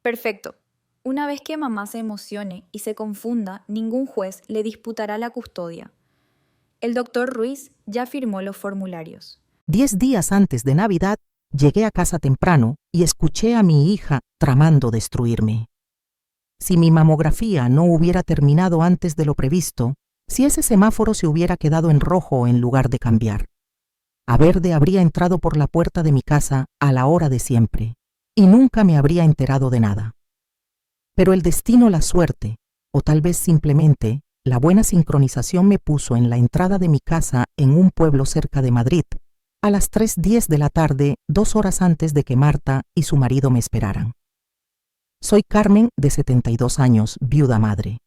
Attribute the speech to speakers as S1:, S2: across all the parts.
S1: Perfecto. Una vez que mamá se emocione y se confunda, ningún juez le disputará la custodia. El doctor Ruiz ya firmó los formularios.
S2: 10 días antes de Navidad, llegué a casa temprano y escuché a mi hija tramando destruirme. Si mi mamografía no hubiera terminado antes de lo previsto, si ese semáforo se hubiera quedado en rojo en lugar de cambiar, a verde habría entrado por la puerta de mi casa a la hora de siempre, y nunca me habría enterado de nada. Pero el destino, la suerte, o tal vez simplemente la buena sincronización me puso en la entrada de mi casa en un pueblo cerca de Madrid, a las 3:10 de la tarde, 2 horas antes de que Marta y su marido me esperaran. Soy Carmen, de 72 años, viuda madre.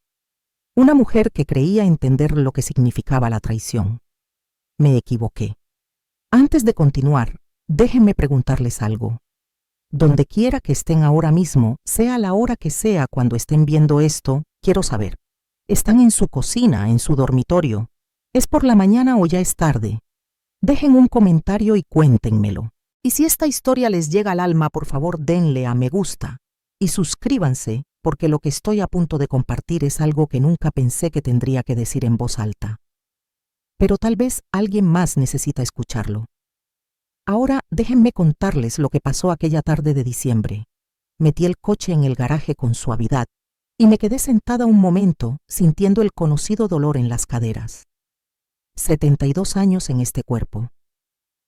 S2: Una mujer que creía entender lo que significaba la traición. Me equivoqué. Antes de continuar, déjenme preguntarles algo. Donde quiera que estén ahora mismo, sea la hora que sea cuando estén viendo esto, quiero saber. ¿Están en su cocina, en su dormitorio? ¿Es por la mañana o ya es tarde? Dejen un comentario y cuéntenmelo. Y si esta historia les llega al alma, por favor denle a me gusta y suscríbanse, porque lo que estoy a punto de compartir es algo que nunca pensé que tendría que decir en voz alta. Pero tal vez alguien más necesita escucharlo. Ahora déjenme contarles lo que pasó aquella tarde de diciembre. Metí el coche en el garaje con suavidad y me quedé sentada un momento sintiendo el conocido dolor en las caderas. 72 años en este cuerpo.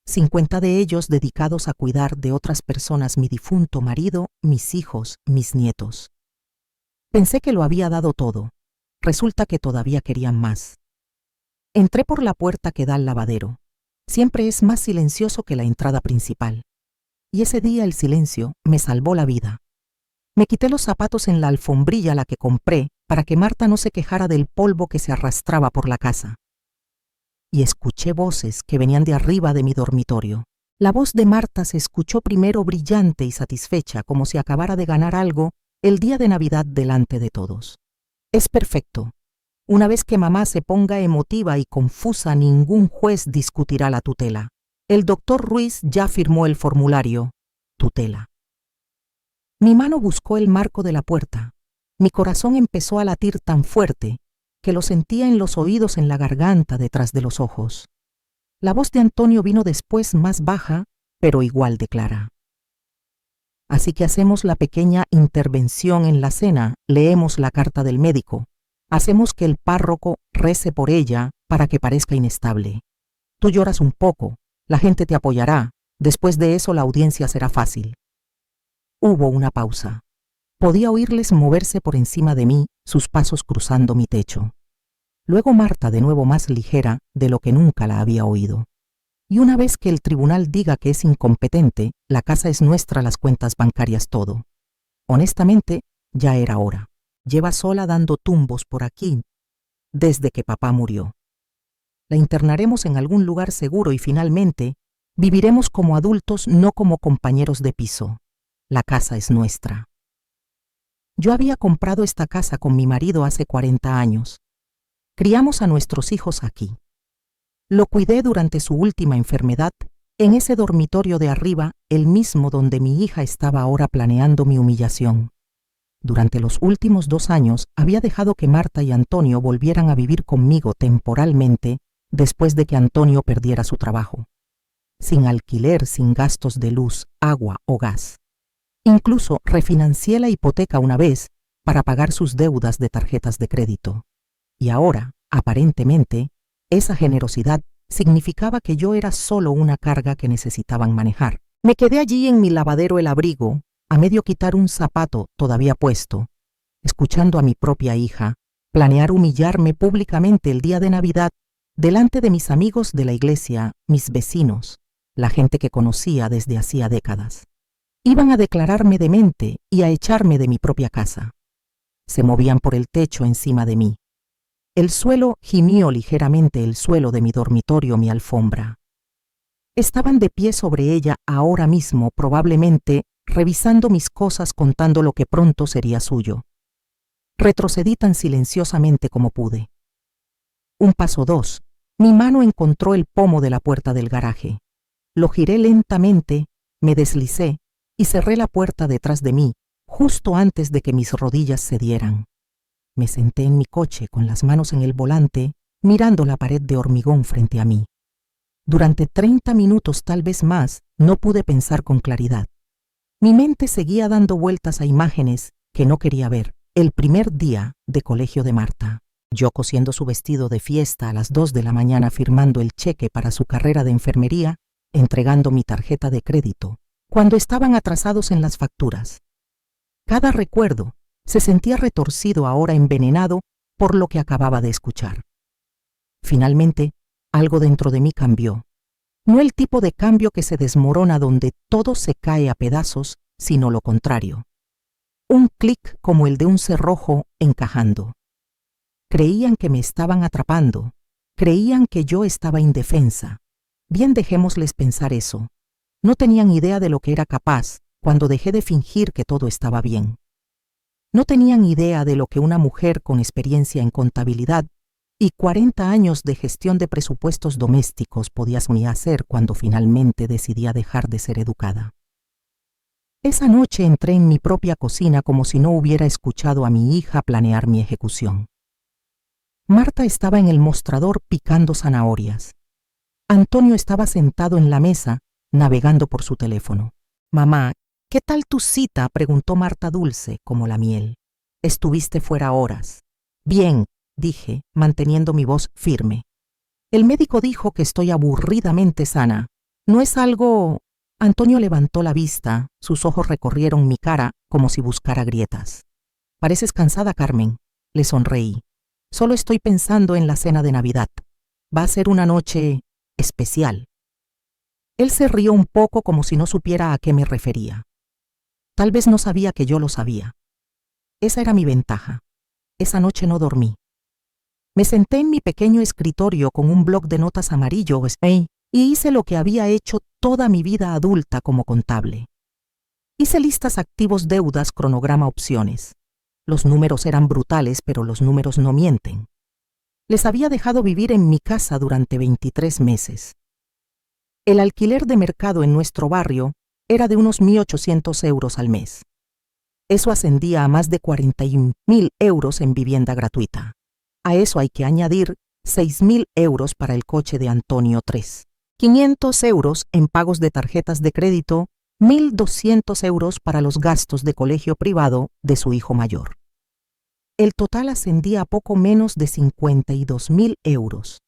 S2: 50 de ellos dedicados a cuidar de otras personas, mi difunto marido, mis hijos, mis nietos. Pensé que lo había dado todo. Resulta que todavía querían más. Entré por la puerta que da al lavadero. Siempre es más silencioso que la entrada principal. Y ese día el silencio me salvó la vida. Me quité los zapatos en la alfombrilla la que compré para que Marta no se quejara del polvo que se arrastraba por la casa. Y escuché voces que venían de arriba de mi dormitorio. La voz de Marta se escuchó primero brillante y satisfecha, como si acabara de ganar algo el día de Navidad delante de todos. Es perfecto. Una vez que mamá se ponga emotiva y confusa, ningún juez discutirá la tutela. El doctor Ruiz ya firmó el formulario. Tutela. Mi mano buscó el marco de la puerta. Mi corazón empezó a latir tan fuerte que lo sentía en los oídos, en la garganta, detrás de los ojos. La voz de Antonio vino después, más baja, pero igual de clara. Así que hacemos la pequeña intervención en la cena, leemos la carta del médico, hacemos que el párroco rece por ella para que parezca inestable. Tú lloras un poco, la gente te apoyará, después de eso la audiencia será fácil. Hubo una pausa. Podía oírles moverse por encima de mí, sus pasos cruzando mi techo. Luego Marta, de nuevo más ligera de lo que nunca la había oído. Y una vez que el tribunal diga que es incompetente, la casa es nuestra, las cuentas bancarias, todo. Honestamente, ya era hora. Lleva sola dando tumbos por aquí desde que papá murió. La internaremos en algún lugar seguro y finalmente viviremos como adultos, no como compañeros de piso. La casa es nuestra. Yo había comprado esta casa con mi marido hace 40 años. Criamos a nuestros hijos aquí. Lo cuidé durante su última enfermedad, en ese dormitorio de arriba, el mismo donde mi hija estaba ahora planeando mi humillación. Durante los últimos 2 años había dejado que Marta y Antonio volvieran a vivir conmigo temporalmente después de que Antonio perdiera su trabajo. Sin alquiler, sin gastos de luz, agua o gas. Incluso refinancié la hipoteca una vez para pagar sus deudas de tarjetas de crédito. Y ahora, aparentemente, esa generosidad significaba que yo era solo una carga que necesitaban manejar. Me quedé allí en mi lavadero el abrigo, a medio quitar un zapato todavía puesto, escuchando a mi propia hija planear humillarme públicamente el día de Navidad delante de mis amigos de la iglesia, mis vecinos, la gente que conocía desde hacía décadas. Iban a declararme demente y a echarme de mi propia casa. Se movían por el techo encima de mí. El suelo gimió ligeramente, el suelo de mi dormitorio, mi alfombra. Estaban de pie sobre ella ahora mismo, probablemente revisando mis cosas, contando lo que pronto sería suyo. Retrocedí tan silenciosamente como pude. Un paso, 2. Mi mano encontró el pomo de la puerta del garaje. Lo giré lentamente, me deslicé y cerré la puerta detrás de mí, justo antes de que mis rodillas cedieran. Me senté en mi coche con las manos en el volante, mirando la pared de hormigón frente a mí. Durante 30 minutos, tal vez más, no pude pensar con claridad. Mi mente seguía dando vueltas a imágenes que no quería ver. El primer día de colegio de Marta. Yo cosiendo su vestido de fiesta a las 2 de la mañana, firmando el cheque para su carrera de enfermería, entregando mi tarjeta de crédito, cuando estaban atrasados en las facturas. Cada recuerdo se sentía retorcido, ahora envenenado por lo que acababa de escuchar. Finalmente, algo dentro de mí cambió. No el tipo de cambio que se desmorona donde todo se cae a pedazos, sino lo contrario. Un clic como el de un cerrojo encajando. Creían que me estaban atrapando, creían que yo estaba indefensa. Bien, dejémosles pensar eso. No tenían idea de lo que era capaz cuando dejé de fingir que todo estaba bien. No tenían idea de lo que una mujer con experiencia en contabilidad y 40 años de gestión de presupuestos domésticos podía hacer cuando finalmente decidía dejar de ser educada. Esa noche entré en mi propia cocina como si no hubiera escuchado a mi hija planear mi ejecución. Marta estaba en el mostrador picando zanahorias. Antonio estaba sentado en la mesa, navegando por su teléfono. «Mamá, ¿qué tal tu cita?», preguntó Marta, dulce como la miel. «Estuviste fuera horas». «Bien», dije, manteniendo mi voz firme. «El médico dijo que estoy aburridamente sana. ¿No es algo...?» Antonio levantó la vista, sus ojos recorrieron mi cara como si buscara grietas. «Pareces cansada, Carmen», le sonreí. «Solo estoy pensando en la cena de Navidad. Va a ser una noche especial». Él se rió un poco como si no supiera a qué me refería. Tal vez no sabía que yo lo sabía. Esa era mi ventaja. Esa noche no dormí. Me senté en mi pequeño escritorio con un bloc de notas amarillo y hice lo que había hecho toda mi vida adulta como contable. Hice listas, activos, deudas, cronograma, opciones. Los números eran brutales, pero los números no mienten. Les había dejado vivir en mi casa durante 23 meses. El alquiler de mercado en nuestro barrio era de unos 1.800 euros al mes. Eso ascendía a más de 41.000 euros en vivienda gratuita. A eso hay que añadir 6.000 euros para el coche de Antonio 3, 500 euros en pagos de tarjetas de crédito, 1.200 euros para los gastos de colegio privado de su hijo mayor. El total ascendía a poco menos de 52.000 euros.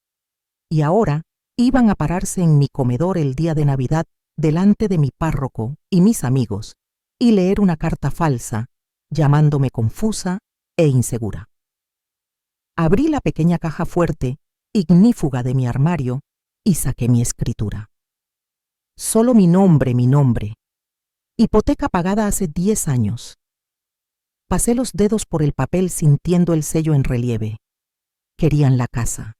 S2: Y ahora iban a pararse en mi comedor el día de Navidad delante de mi párroco y mis amigos y leer una carta falsa, llamándome confusa e insegura. Abrí la pequeña caja fuerte, ignífuga de mi armario, y saqué mi escritura. Solo mi nombre. Hipoteca pagada hace 10 años. Pasé los dedos por el papel sintiendo el sello en relieve. Querían la casa.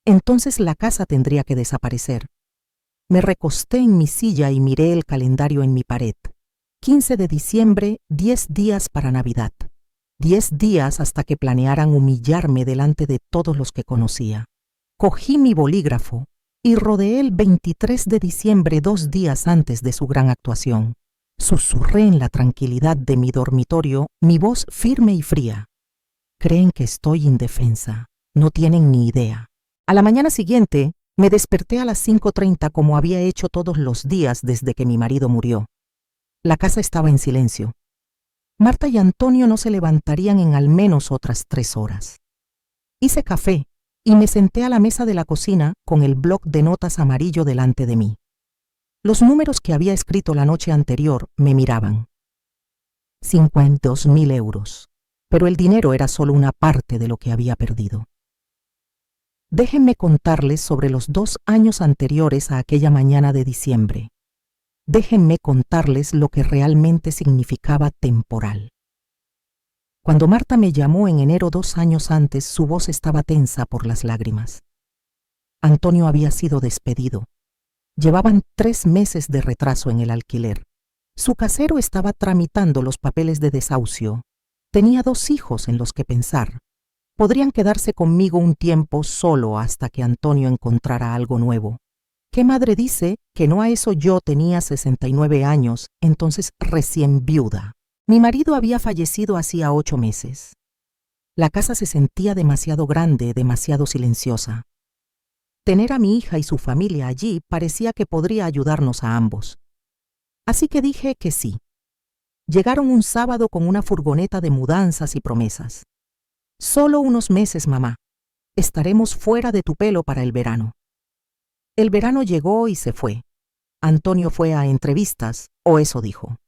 S2: Entonces la casa tendría que desaparecer. Me recosté en mi silla y miré el calendario en mi pared. 15 de diciembre, 10 días para Navidad. 10 días hasta que planearan humillarme delante de todos los que conocía. Cogí mi bolígrafo y rodeé el 23 de diciembre, 2 días antes de su gran actuación. Susurré en la tranquilidad de mi dormitorio, mi voz firme y fría. Creen que estoy indefensa. No tienen ni idea. A la mañana siguiente, me desperté a las 5:30 como había hecho todos los días desde que mi marido murió. La casa estaba en silencio. Marta y Antonio no se levantarían en al menos otras 3 horas. Hice café y me senté a la mesa de la cocina con el bloc de notas amarillo delante de mí. Los números que había escrito la noche anterior me miraban. 52.000 euros. Pero el dinero era solo una parte de lo que había perdido. Déjenme contarles sobre los 2 años anteriores a aquella mañana de diciembre. Déjenme contarles lo que realmente significaba temporal. Cuando Marta me llamó en enero 2 años antes, su voz estaba tensa por las lágrimas. Antonio había sido despedido. Llevaban 3 meses de retraso en el alquiler. Su casero estaba tramitando los papeles de desahucio. Tenía 2 hijos en los que pensar. Podrían quedarse conmigo un tiempo solo hasta que Antonio encontrara algo nuevo. ¿Qué madre dice que no a eso? Yo tenía 69 años, entonces recién viuda. Mi marido había fallecido hacía 8 meses. La casa se sentía demasiado grande, demasiado silenciosa. Tener a mi hija y su familia allí parecía que podría ayudarnos a ambos. Así que dije que sí. Llegaron un sábado con una furgoneta de mudanzas y promesas. Solo unos meses, mamá. Estaremos fuera de tu pelo para el verano. El verano llegó y se fue. Antonio fue a entrevistas, o eso dijo.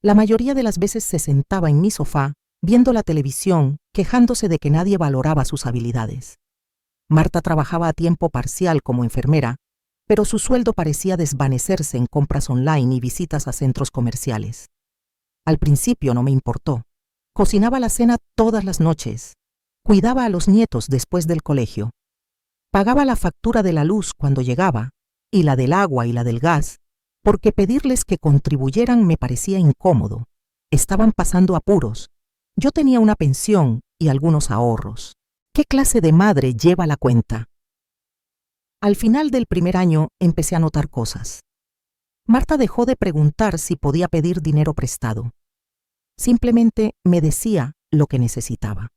S2: La mayoría de las veces se sentaba en mi sofá, viendo la televisión, quejándose de que nadie valoraba sus habilidades. Marta trabajaba a tiempo parcial como enfermera, pero su sueldo parecía desvanecerse en compras online y visitas a centros comerciales. Al principio no me importó. Cocinaba la cena todas las noches. Cuidaba a los nietos después del colegio. Pagaba la factura de la luz cuando llegaba, y la del agua y la del gas, porque pedirles que contribuyeran me parecía incómodo. Estaban pasando apuros. Yo tenía una pensión y algunos ahorros. ¿Qué clase de madre lleva la cuenta? Al final del primer año empecé a notar cosas. Marta dejó de preguntar si podía pedir dinero prestado. Simplemente me decía lo que necesitaba.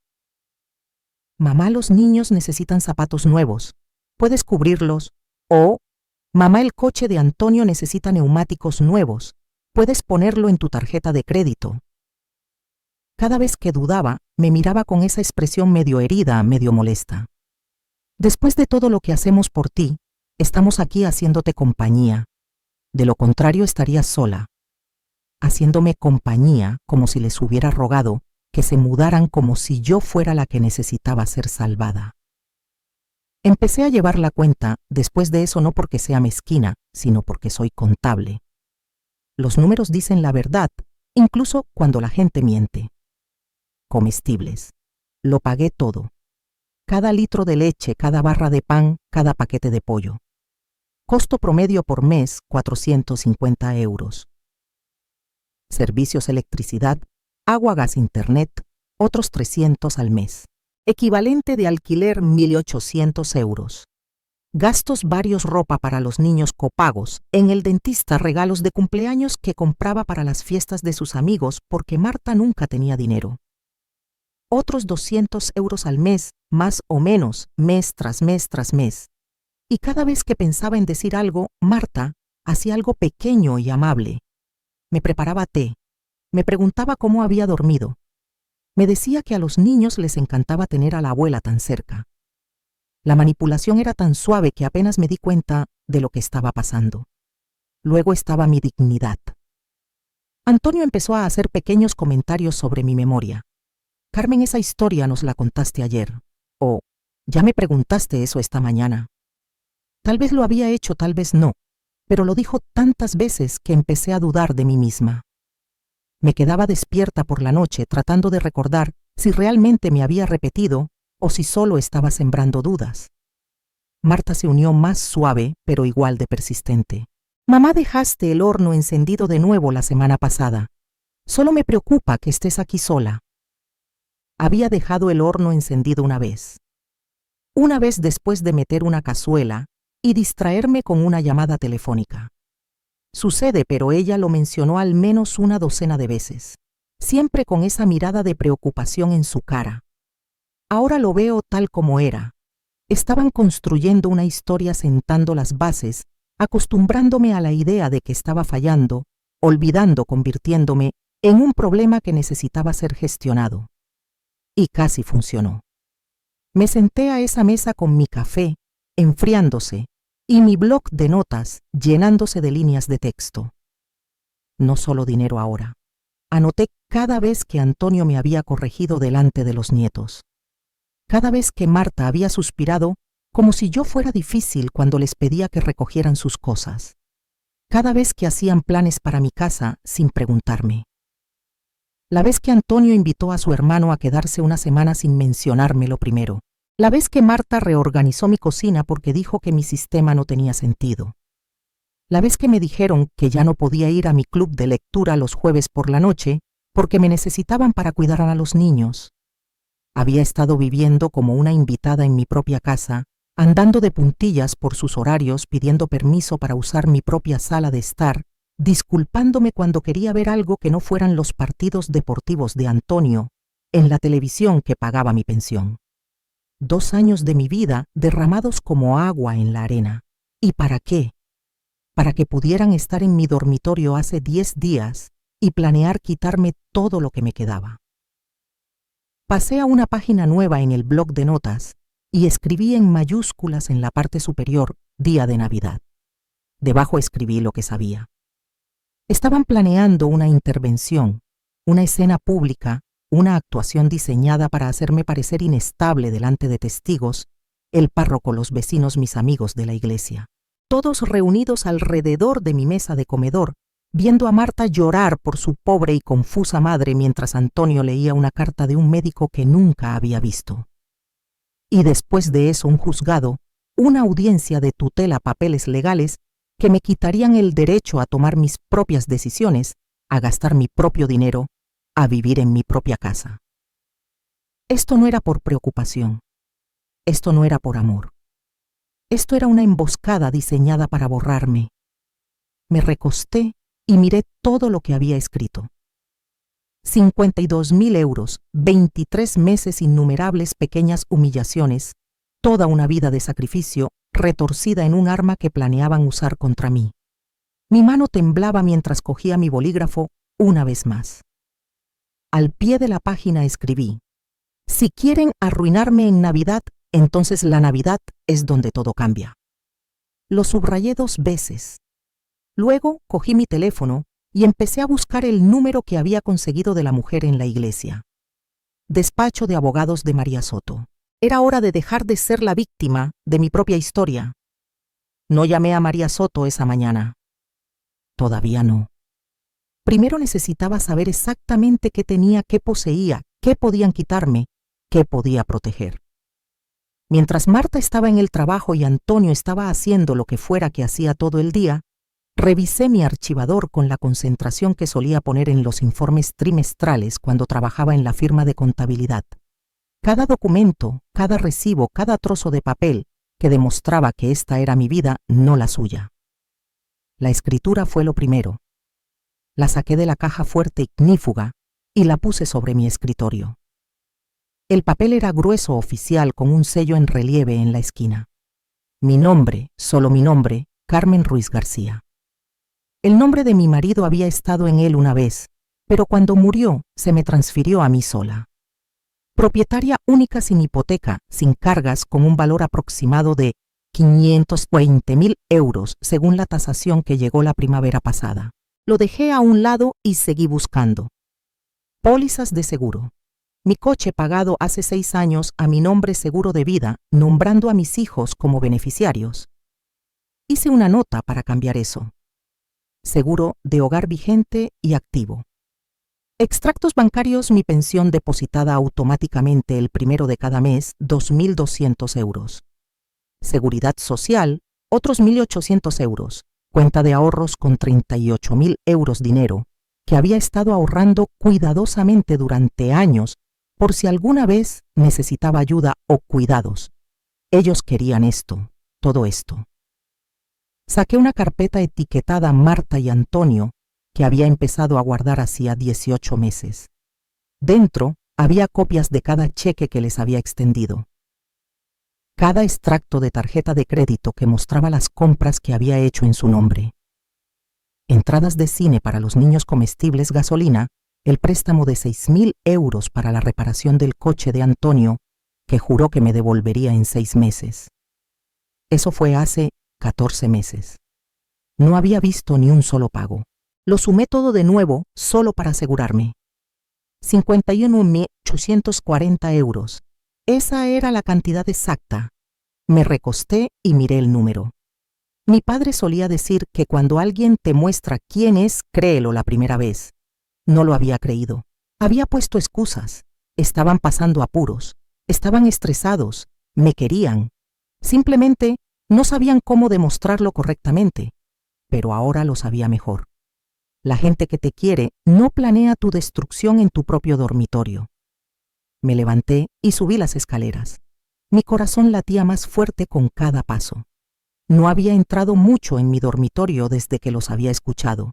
S2: Mamá, los niños necesitan zapatos nuevos. ¿Puedes cubrirlos? O, mamá, el coche de Antonio necesita neumáticos nuevos. ¿Puedes ponerlo en tu tarjeta de crédito? Cada vez que dudaba, me miraba con esa expresión medio herida, medio molesta. Después de todo lo que hacemos por ti, estamos aquí haciéndote compañía. De lo contrario, estarías sola. Haciéndome compañía como si les hubiera rogado que se mudaran como si yo fuera la que necesitaba ser salvada. Empecé a llevar la cuenta después de eso, no porque sea mezquina, sino porque soy contable. Los números dicen la verdad, incluso cuando la gente miente. Comestibles. Lo pagué todo. Cada litro de leche, cada barra de pan, cada paquete de pollo. Costo promedio por mes, 450 euros. Servicios, electricidad, agua, gas, internet, otros 300 al mes. Equivalente de alquiler 1.800 euros. Gastos varios, ropa para los niños, copagos, en el dentista, regalos de cumpleaños que compraba para las fiestas de sus amigos porque Marta nunca tenía dinero. Otros 200 euros al mes, más o menos, mes tras mes tras mes. Y cada vez que pensaba en decir algo, Marta hacía algo pequeño y amable. Me preparaba té. Me preguntaba cómo había dormido. Me decía que a los niños les encantaba tener a la abuela tan cerca. La manipulación era tan suave que apenas me di cuenta de lo que estaba pasando. Luego estaba mi dignidad. Antonio empezó a hacer pequeños comentarios sobre mi memoria. Carmen, esa historia nos la contaste ayer. O, ya me preguntaste eso esta mañana. Tal vez lo había hecho, tal vez no, pero lo dijo tantas veces que empecé a dudar de mí misma. Me quedaba despierta por la noche tratando de recordar si realmente me había repetido o si solo estaba sembrando dudas. Marta se unió más suave, pero igual de persistente. Mamá, dejaste el horno encendido de nuevo la semana pasada. Solo me preocupa que estés aquí sola. Había dejado el horno encendido una vez. Una vez después de meter una cazuela y distraerme con una llamada telefónica. Sucede, pero ella lo mencionó al menos una docena de veces, siempre con esa mirada de preocupación en su cara. Ahora lo veo tal como era. Estaban construyendo una historia sentando las bases, acostumbrándome a la idea de que estaba fallando, olvidando, convirtiéndome en un problema que necesitaba ser gestionado. Y casi funcionó. Me senté a esa mesa con mi café, enfriándose, y mi bloc de notas llenándose de líneas de texto. No solo dinero ahora. Anoté cada vez que Antonio me había corregido delante de los nietos. Cada vez que Marta había suspirado como si yo fuera difícil cuando les pedía que recogieran sus cosas. Cada vez que hacían planes para mi casa sin preguntarme. La vez que Antonio invitó a su hermano a quedarse una semana sin mencionármelo primero. La vez que Marta reorganizó mi cocina porque dijo que mi sistema no tenía sentido. La vez que me dijeron que ya no podía ir a mi club de lectura los jueves por la noche porque me necesitaban para cuidar a los niños. Había estado viviendo como una invitada en mi propia casa, andando de puntillas por sus horarios, pidiendo permiso para usar mi propia sala de estar disculpándome cuando quería ver algo que no fueran los partidos deportivos de Antonio en la televisión que pagaba mi pensión. 2 años de mi vida derramados como agua en la arena. ¿Y para qué? Para que pudieran estar en mi dormitorio hace 10 días y planear quitarme todo lo que me quedaba. Pasé a una página nueva en el blog de notas y escribí en mayúsculas en la parte superior Día de Navidad. Debajo escribí lo que sabía. Estaban planeando una intervención, una escena pública, una actuación diseñada para hacerme parecer inestable delante de testigos, el párroco, los vecinos, mis amigos de la iglesia. Todos reunidos alrededor de mi mesa de comedor, viendo a Marta llorar por su pobre y confusa madre mientras Antonio leía una carta de un médico que nunca había visto. Y después de eso un juzgado, una audiencia de tutela, papeles legales que me quitarían el derecho a tomar mis propias decisiones, a gastar mi propio dinero, a vivir en mi propia casa. Esto no era por preocupación. Esto no era por amor. Esto era una emboscada diseñada para borrarme. Me recosté y miré todo lo que había escrito. 52.000 euros, 23 meses, innumerables pequeñas humillaciones, toda una vida de sacrificio retorcida en un arma que planeaban usar contra mí. Mi mano temblaba mientras cogía mi bolígrafo una vez más. Al pie de la página escribí: si quieren arruinarme en Navidad, entonces la Navidad es donde todo cambia. Lo subrayé 2 veces. Luego cogí mi teléfono y empecé a buscar el número que había conseguido de la mujer en la iglesia. Despacho de abogados de María Soto. Era hora de dejar de ser la víctima de mi propia historia. No llamé a María Soto esa mañana. Todavía no. Primero necesitaba saber exactamente qué tenía, qué poseía, qué podían quitarme, qué podía proteger. Mientras Marta estaba en el trabajo y Antonio estaba haciendo lo que fuera que hacía todo el día, revisé mi archivador con la concentración que solía poner en los informes trimestrales cuando trabajaba en la firma de contabilidad. Cada documento, cada recibo, cada trozo de papel que demostraba que esta era mi vida, no la suya. La escritura fue lo primero. La saqué de la caja fuerte ignífuga y la puse sobre mi escritorio. El papel era grueso, oficial, con un sello en relieve en la esquina. Mi nombre, solo mi nombre, Carmen Ruiz García. El nombre de mi marido había estado en él una vez, pero cuando murió se me transfirió a mí sola. Propietaria única, sin hipoteca, sin cargas, con un valor aproximado de 520.000 euros, según la tasación que llegó la primavera pasada. Lo dejé a un lado y seguí buscando. Pólizas de seguro. Mi coche pagado hace 6 años a mi nombre, seguro de vida, nombrando a mis hijos como beneficiarios. Hice una nota para cambiar eso. Seguro de hogar vigente y activo. Extractos bancarios: mi pensión depositada automáticamente el 1 de cada mes, 2.200 euros. Seguridad social, otros 1.800 euros. Cuenta de ahorros con 38.000 euros, dinero que había estado ahorrando cuidadosamente durante años por si alguna vez necesitaba ayuda o cuidados. Ellos querían esto, todo esto. Saqué una carpeta etiquetada Marta y Antonio que había empezado a guardar hacía 18 meses. Dentro había copias de cada cheque que les había extendido. Cada extracto de tarjeta de crédito que mostraba las compras que había hecho en su nombre. Entradas de cine para los niños, comestibles, gasolina, el préstamo de 6.000 euros para la reparación del coche de Antonio, que juró que me devolvería en 6 meses. Eso fue hace 14 meses. No había visto ni un solo pago. Lo sumé todo de nuevo solo para asegurarme. 51.840 euros. Esa era la cantidad exacta. Me recosté y miré el número. Mi padre solía decir que cuando alguien te muestra quién es, créelo la primera vez. No lo había creído. Había puesto excusas. Estaban pasando apuros. Estaban estresados. Me querían. Simplemente no sabían cómo demostrarlo correctamente. Pero ahora lo sabía mejor. La gente que te quiere no planea tu destrucción en tu propio dormitorio. Me levanté y subí las escaleras. Mi corazón latía más fuerte con cada paso. No había entrado mucho en mi dormitorio desde que los había escuchado.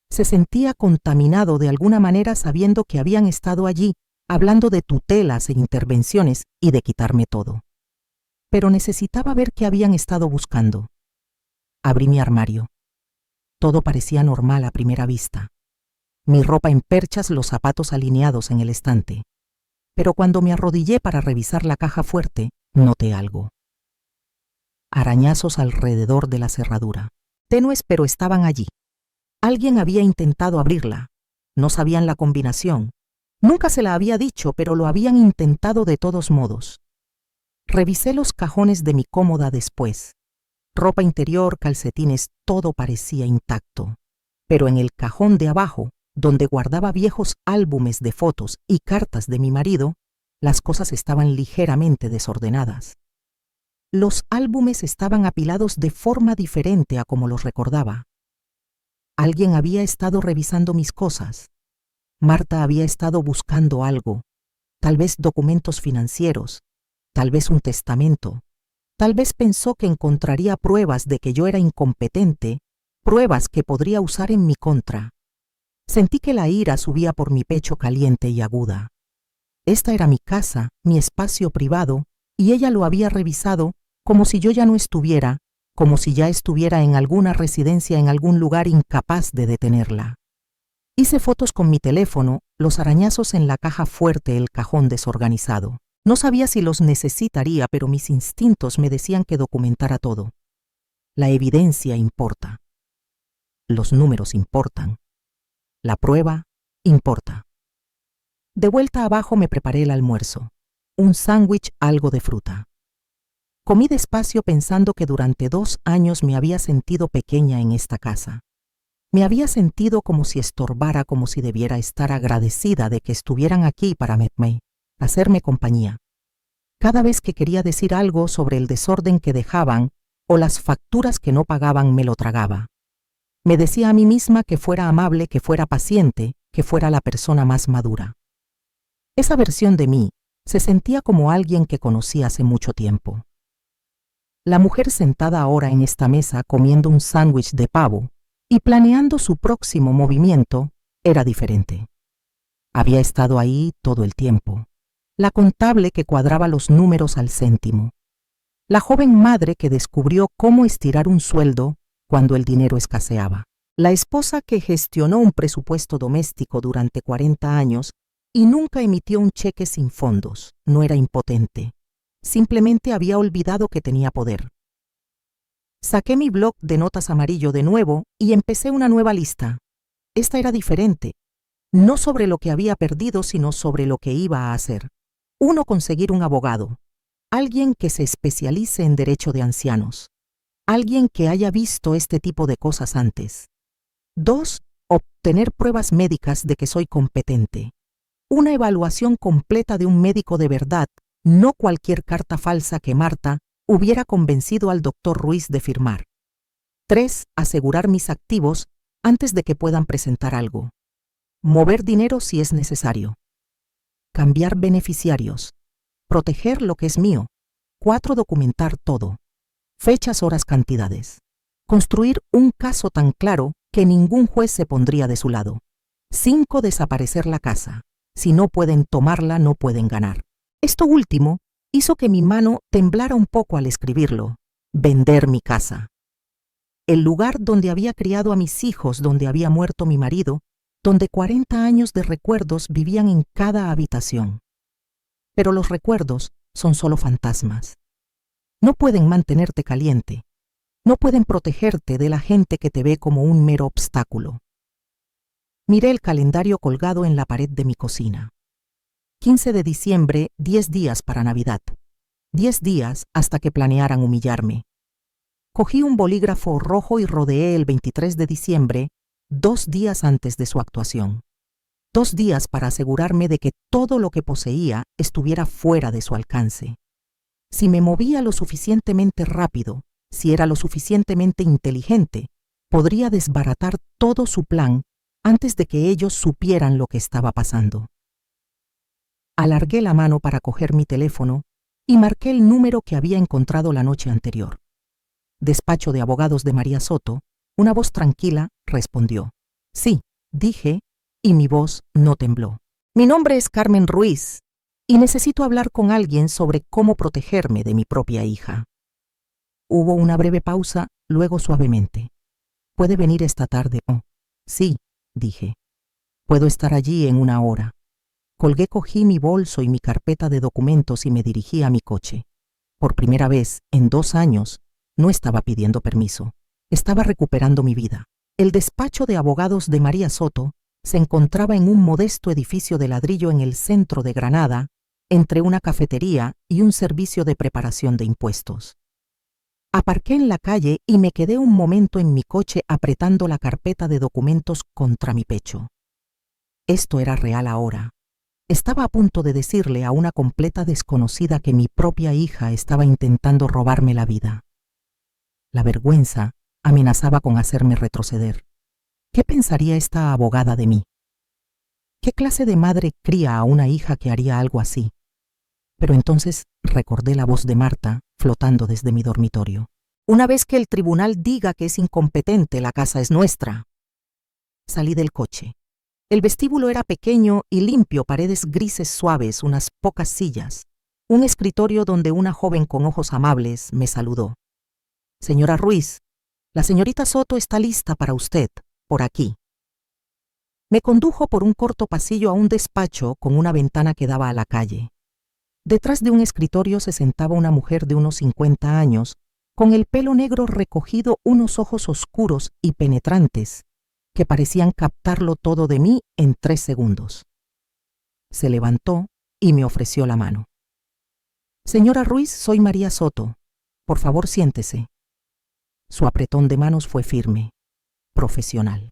S2: Se sentía contaminado de alguna manera sabiendo que habían estado allí hablando de tutelas e intervenciones y de quitarme todo. Pero necesitaba ver qué habían estado buscando. Abrí mi armario. Todo parecía normal a primera vista. Mi ropa en perchas, los zapatos alineados en el estante. Pero cuando me arrodillé para revisar la caja fuerte, noté algo. Arañazos alrededor de la cerradura. Tenues, pero estaban allí. Alguien había intentado abrirla. No sabían la combinación. Nunca se la había dicho, pero lo habían intentado de todos modos. Revisé los cajones de mi cómoda después. Ropa interior, calcetines, todo parecía intacto. Pero en el cajón de abajo, donde guardaba viejos álbumes de fotos y cartas de mi marido, las cosas estaban ligeramente desordenadas. Los álbumes estaban apilados de forma diferente a como los recordaba. Alguien había estado revisando mis cosas. Marta había estado buscando algo, tal vez documentos financieros, tal vez un testamento, tal vez pensó que encontraría pruebas de que yo era incompetente, pruebas que podría usar en mi contra. Sentí que la ira subía por mi pecho caliente y aguda. Esta era mi casa, mi espacio privado, y ella lo había revisado como si yo ya no estuviera, como si ya estuviera en alguna residencia en algún lugar incapaz de detenerla. Hice fotos con mi teléfono, los arañazos en la caja fuerte, el cajón desorganizado. No sabía si los necesitaría, pero mis instintos me decían que documentara todo. La evidencia importa. Los números importan. La prueba importa. De vuelta abajo me preparé el almuerzo. Un sándwich, algo de fruta. Comí despacio pensando que durante 2 años me había sentido pequeña en esta casa. Me había sentido como si estorbara, como si debiera estar agradecida de que estuvieran aquí para hacerme compañía. Cada vez que quería decir algo sobre el desorden que dejaban o las facturas que no pagaban, me lo tragaba. Me decía a mí misma que fuera amable, que fuera paciente, que fuera la persona más madura. Esa versión de mí se sentía como alguien que conocí hace mucho tiempo. La mujer sentada ahora en esta mesa comiendo un sándwich de pavo y planeando su próximo movimiento era diferente. Había estado ahí todo el tiempo. La contable que cuadraba los números al céntimo. La joven madre que descubrió cómo estirar un sueldo cuando el dinero escaseaba. La esposa que gestionó un presupuesto doméstico durante 40 años y nunca emitió un cheque sin fondos. No era impotente. Simplemente había olvidado que tenía poder. Saqué mi bloc de notas amarillo de nuevo y empecé una nueva lista. Esta era diferente. No sobre lo que había perdido, sino sobre lo que iba a hacer. 1. Conseguir un abogado. Alguien que se especialice en derecho de ancianos. Alguien que haya visto este tipo de cosas antes. 2. Obtener pruebas médicas de que soy competente. Una evaluación completa de un médico de verdad, no cualquier carta falsa que Marta hubiera convencido al doctor Ruiz de firmar. 3. Asegurar mis activos antes de que puedan presentar algo. Mover dinero si es necesario. Cambiar beneficiarios. Proteger lo que es mío. 4. Documentar todo. Fechas, horas, cantidades. Construir un caso tan claro que ningún juez se pondría de su lado. 5. Desaparecer la casa. Si no pueden tomarla, no pueden ganar. Esto último hizo que mi mano temblara un poco al escribirlo. Vender mi casa. El lugar donde había criado a mis hijos, donde había muerto mi marido, donde 40 años de recuerdos vivían en cada habitación. Pero los recuerdos son solo fantasmas. No pueden mantenerte caliente. No pueden protegerte de la gente que te ve como un mero obstáculo. Miré el calendario colgado en la pared de mi cocina. 15 de diciembre, 10 días para Navidad. 10 días hasta que planearan humillarme. Cogí un bolígrafo rojo y rodeé el 23 de diciembre, 2 días antes de su actuación. 2 días para asegurarme de que todo lo que poseía estuviera fuera de su alcance. Si me movía lo suficientemente rápido, si era lo suficientemente inteligente, podría desbaratar todo su plan antes de que ellos supieran lo que estaba pasando. Alargué la mano para coger mi teléfono y marqué el número que había encontrado la noche anterior. Despacho de abogados de María Soto, una voz tranquila respondió. Sí, dije, y mi voz no tembló. Mi nombre es Carmen Ruiz, y necesito hablar con alguien sobre cómo protegerme de mi propia hija. Hubo una breve pausa, luego suavemente. ¿Puede venir esta tarde? Oh, sí, dije. Puedo estar allí en 1 hora. Cogí mi bolso y mi carpeta de documentos y me dirigí a mi coche. Por primera vez en 2 años, no estaba pidiendo permiso. Estaba recuperando mi vida. El despacho de abogados de María Soto se encontraba en un modesto edificio de ladrillo en el centro de Granada, entre una cafetería y un servicio de preparación de impuestos. Aparqué en la calle y me quedé un momento en mi coche apretando la carpeta de documentos contra mi pecho. Esto era real ahora. Estaba a punto de decirle a una completa desconocida que mi propia hija estaba intentando robarme la vida. La vergüenza amenazaba con hacerme retroceder. ¿Qué pensaría esta abogada de mí? ¿Qué clase de madre cría a una hija que haría algo así? Pero entonces recordé la voz de Marta flotando desde mi dormitorio. Una vez que el tribunal diga que es incompetente, la casa es nuestra. Salí del coche. El vestíbulo era pequeño y limpio, paredes grises suaves, unas pocas sillas, un escritorio donde una joven con ojos amables me saludó. Señora Ruiz, la señorita Soto está lista para usted, por aquí. Me condujo por un corto pasillo a un despacho con una ventana que daba a la calle. Detrás de un escritorio se sentaba una mujer de unos 50 años, con el pelo negro recogido, unos ojos oscuros y penetrantes, que parecían captarlo todo de mí en 3 segundos. Se levantó y me ofreció la mano. Señora Ruiz, soy María Soto. Por favor, siéntese. Su apretón de manos fue firme, profesional.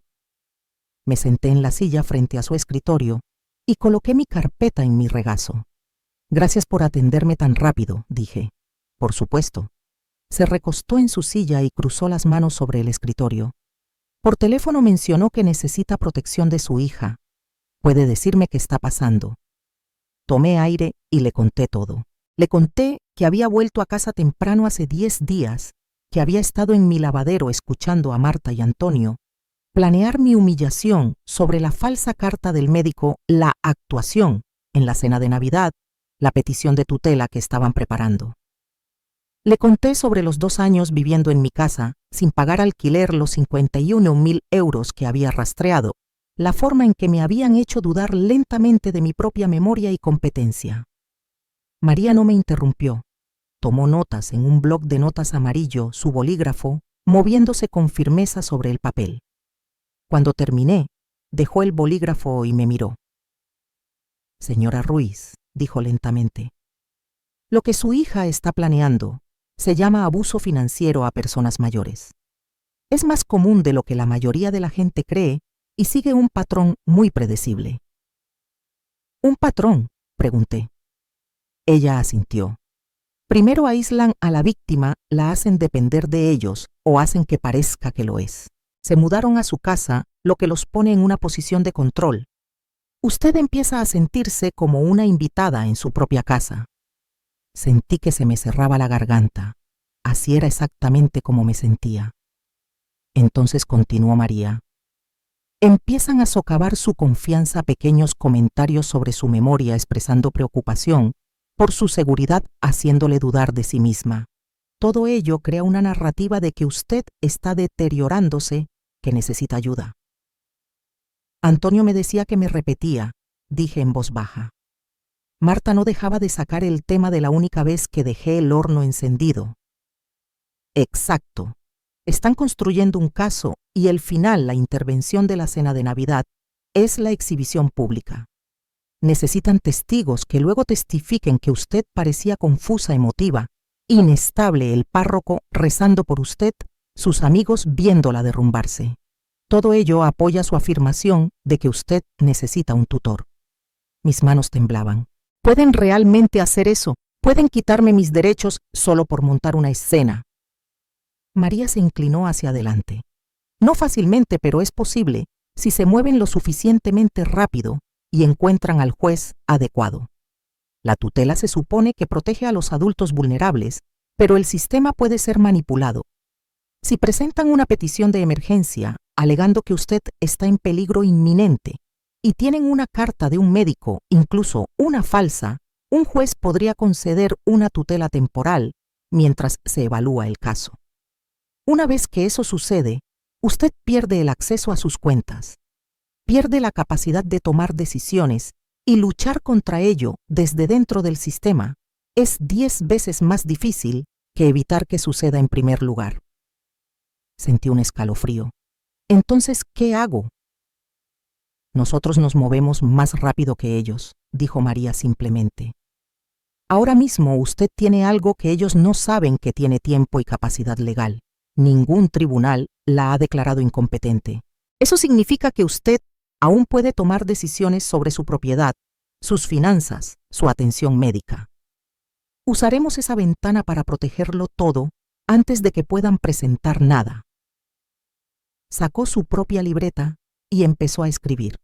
S2: Me senté en la silla frente a su escritorio y coloqué mi carpeta en mi regazo. Gracias por atenderme tan rápido, dije. Por supuesto. Se recostó en su silla y cruzó las manos sobre el escritorio. Por teléfono mencionó que necesita protección de su hija. ¿Puede decirme qué está pasando? Tomé aire y le conté todo. Le conté que había vuelto a casa temprano hace 10 días, que había estado en mi lavadero escuchando a Marta y Antonio planear mi humillación sobre la falsa carta del médico, la actuación en la cena de Navidad, la petición de tutela que estaban preparando. Le conté sobre los 2 años viviendo en mi casa, sin pagar alquiler, los 51.000 euros que había rastreado, la forma en que me habían hecho dudar lentamente de mi propia memoria y competencia. María no me interrumpió. Tomó notas en un bloc de notas amarillo, su bolígrafo, moviéndose con firmeza sobre el papel. Cuando terminé, dejó el bolígrafo y me miró. Señora Ruiz, dijo lentamente, lo que su hija está planeando se llama abuso financiero a personas mayores. Es más común de lo que la mayoría de la gente cree y sigue un patrón muy predecible. ¿Un patrón?, pregunté. Ella asintió. Primero aíslan a la víctima, la hacen depender de ellos o hacen que parezca que lo es. Se mudaron a su casa, lo que los pone en una posición de control. Usted empieza a sentirse como una invitada en su propia casa. Sentí que se me cerraba la garganta. Así era exactamente como me sentía. Entonces continuó María. Empiezan a socavar su confianza pequeños comentarios sobre su memoria expresando preocupación por su seguridad, haciéndole dudar de sí misma. Todo ello crea una narrativa de que usted está deteriorándose, que necesita ayuda. Antonio me decía que me repetía, dije en voz baja. Marta no dejaba de sacar el tema de la única vez que dejé el horno encendido. Exacto. Están construyendo un caso y el final, la intervención de la cena de Navidad, es la exhibición pública. Necesitan testigos que luego testifiquen que usted parecía confusa, emotiva, inestable, el párroco rezando por usted, sus amigos viéndola derrumbarse. Todo ello apoya su afirmación de que usted necesita un tutor. Mis manos temblaban. ¿Pueden realmente hacer eso? ¿Pueden quitarme mis derechos solo por montar una escena? María se inclinó hacia adelante. No fácilmente, pero es posible si se mueven lo suficientemente rápido y encuentran al juez adecuado. La tutela se supone que protege a los adultos vulnerables, pero el sistema puede ser manipulado. Si presentan una petición de emergencia, alegando que usted está en peligro inminente, y tienen una carta de un médico, incluso una falsa, un juez podría conceder una tutela temporal mientras se evalúa el caso. Una vez que eso sucede, usted pierde el acceso a sus cuentas, pierde la capacidad de tomar decisiones y luchar contra ello desde dentro del sistema es 10 veces más difícil que evitar que suceda en primer lugar. Sentí un escalofrío. Entonces, ¿qué hago? Nosotros nos movemos más rápido que ellos, dijo María simplemente. Ahora mismo usted tiene algo que ellos no saben que tiene tiempo y capacidad legal. Ningún tribunal la ha declarado incompetente. Eso significa que usted aún puede tomar decisiones sobre su propiedad, sus finanzas, su atención médica. Usaremos esa ventana para protegerlo todo antes de que puedan presentar nada. Sacó su propia libreta y empezó a escribir.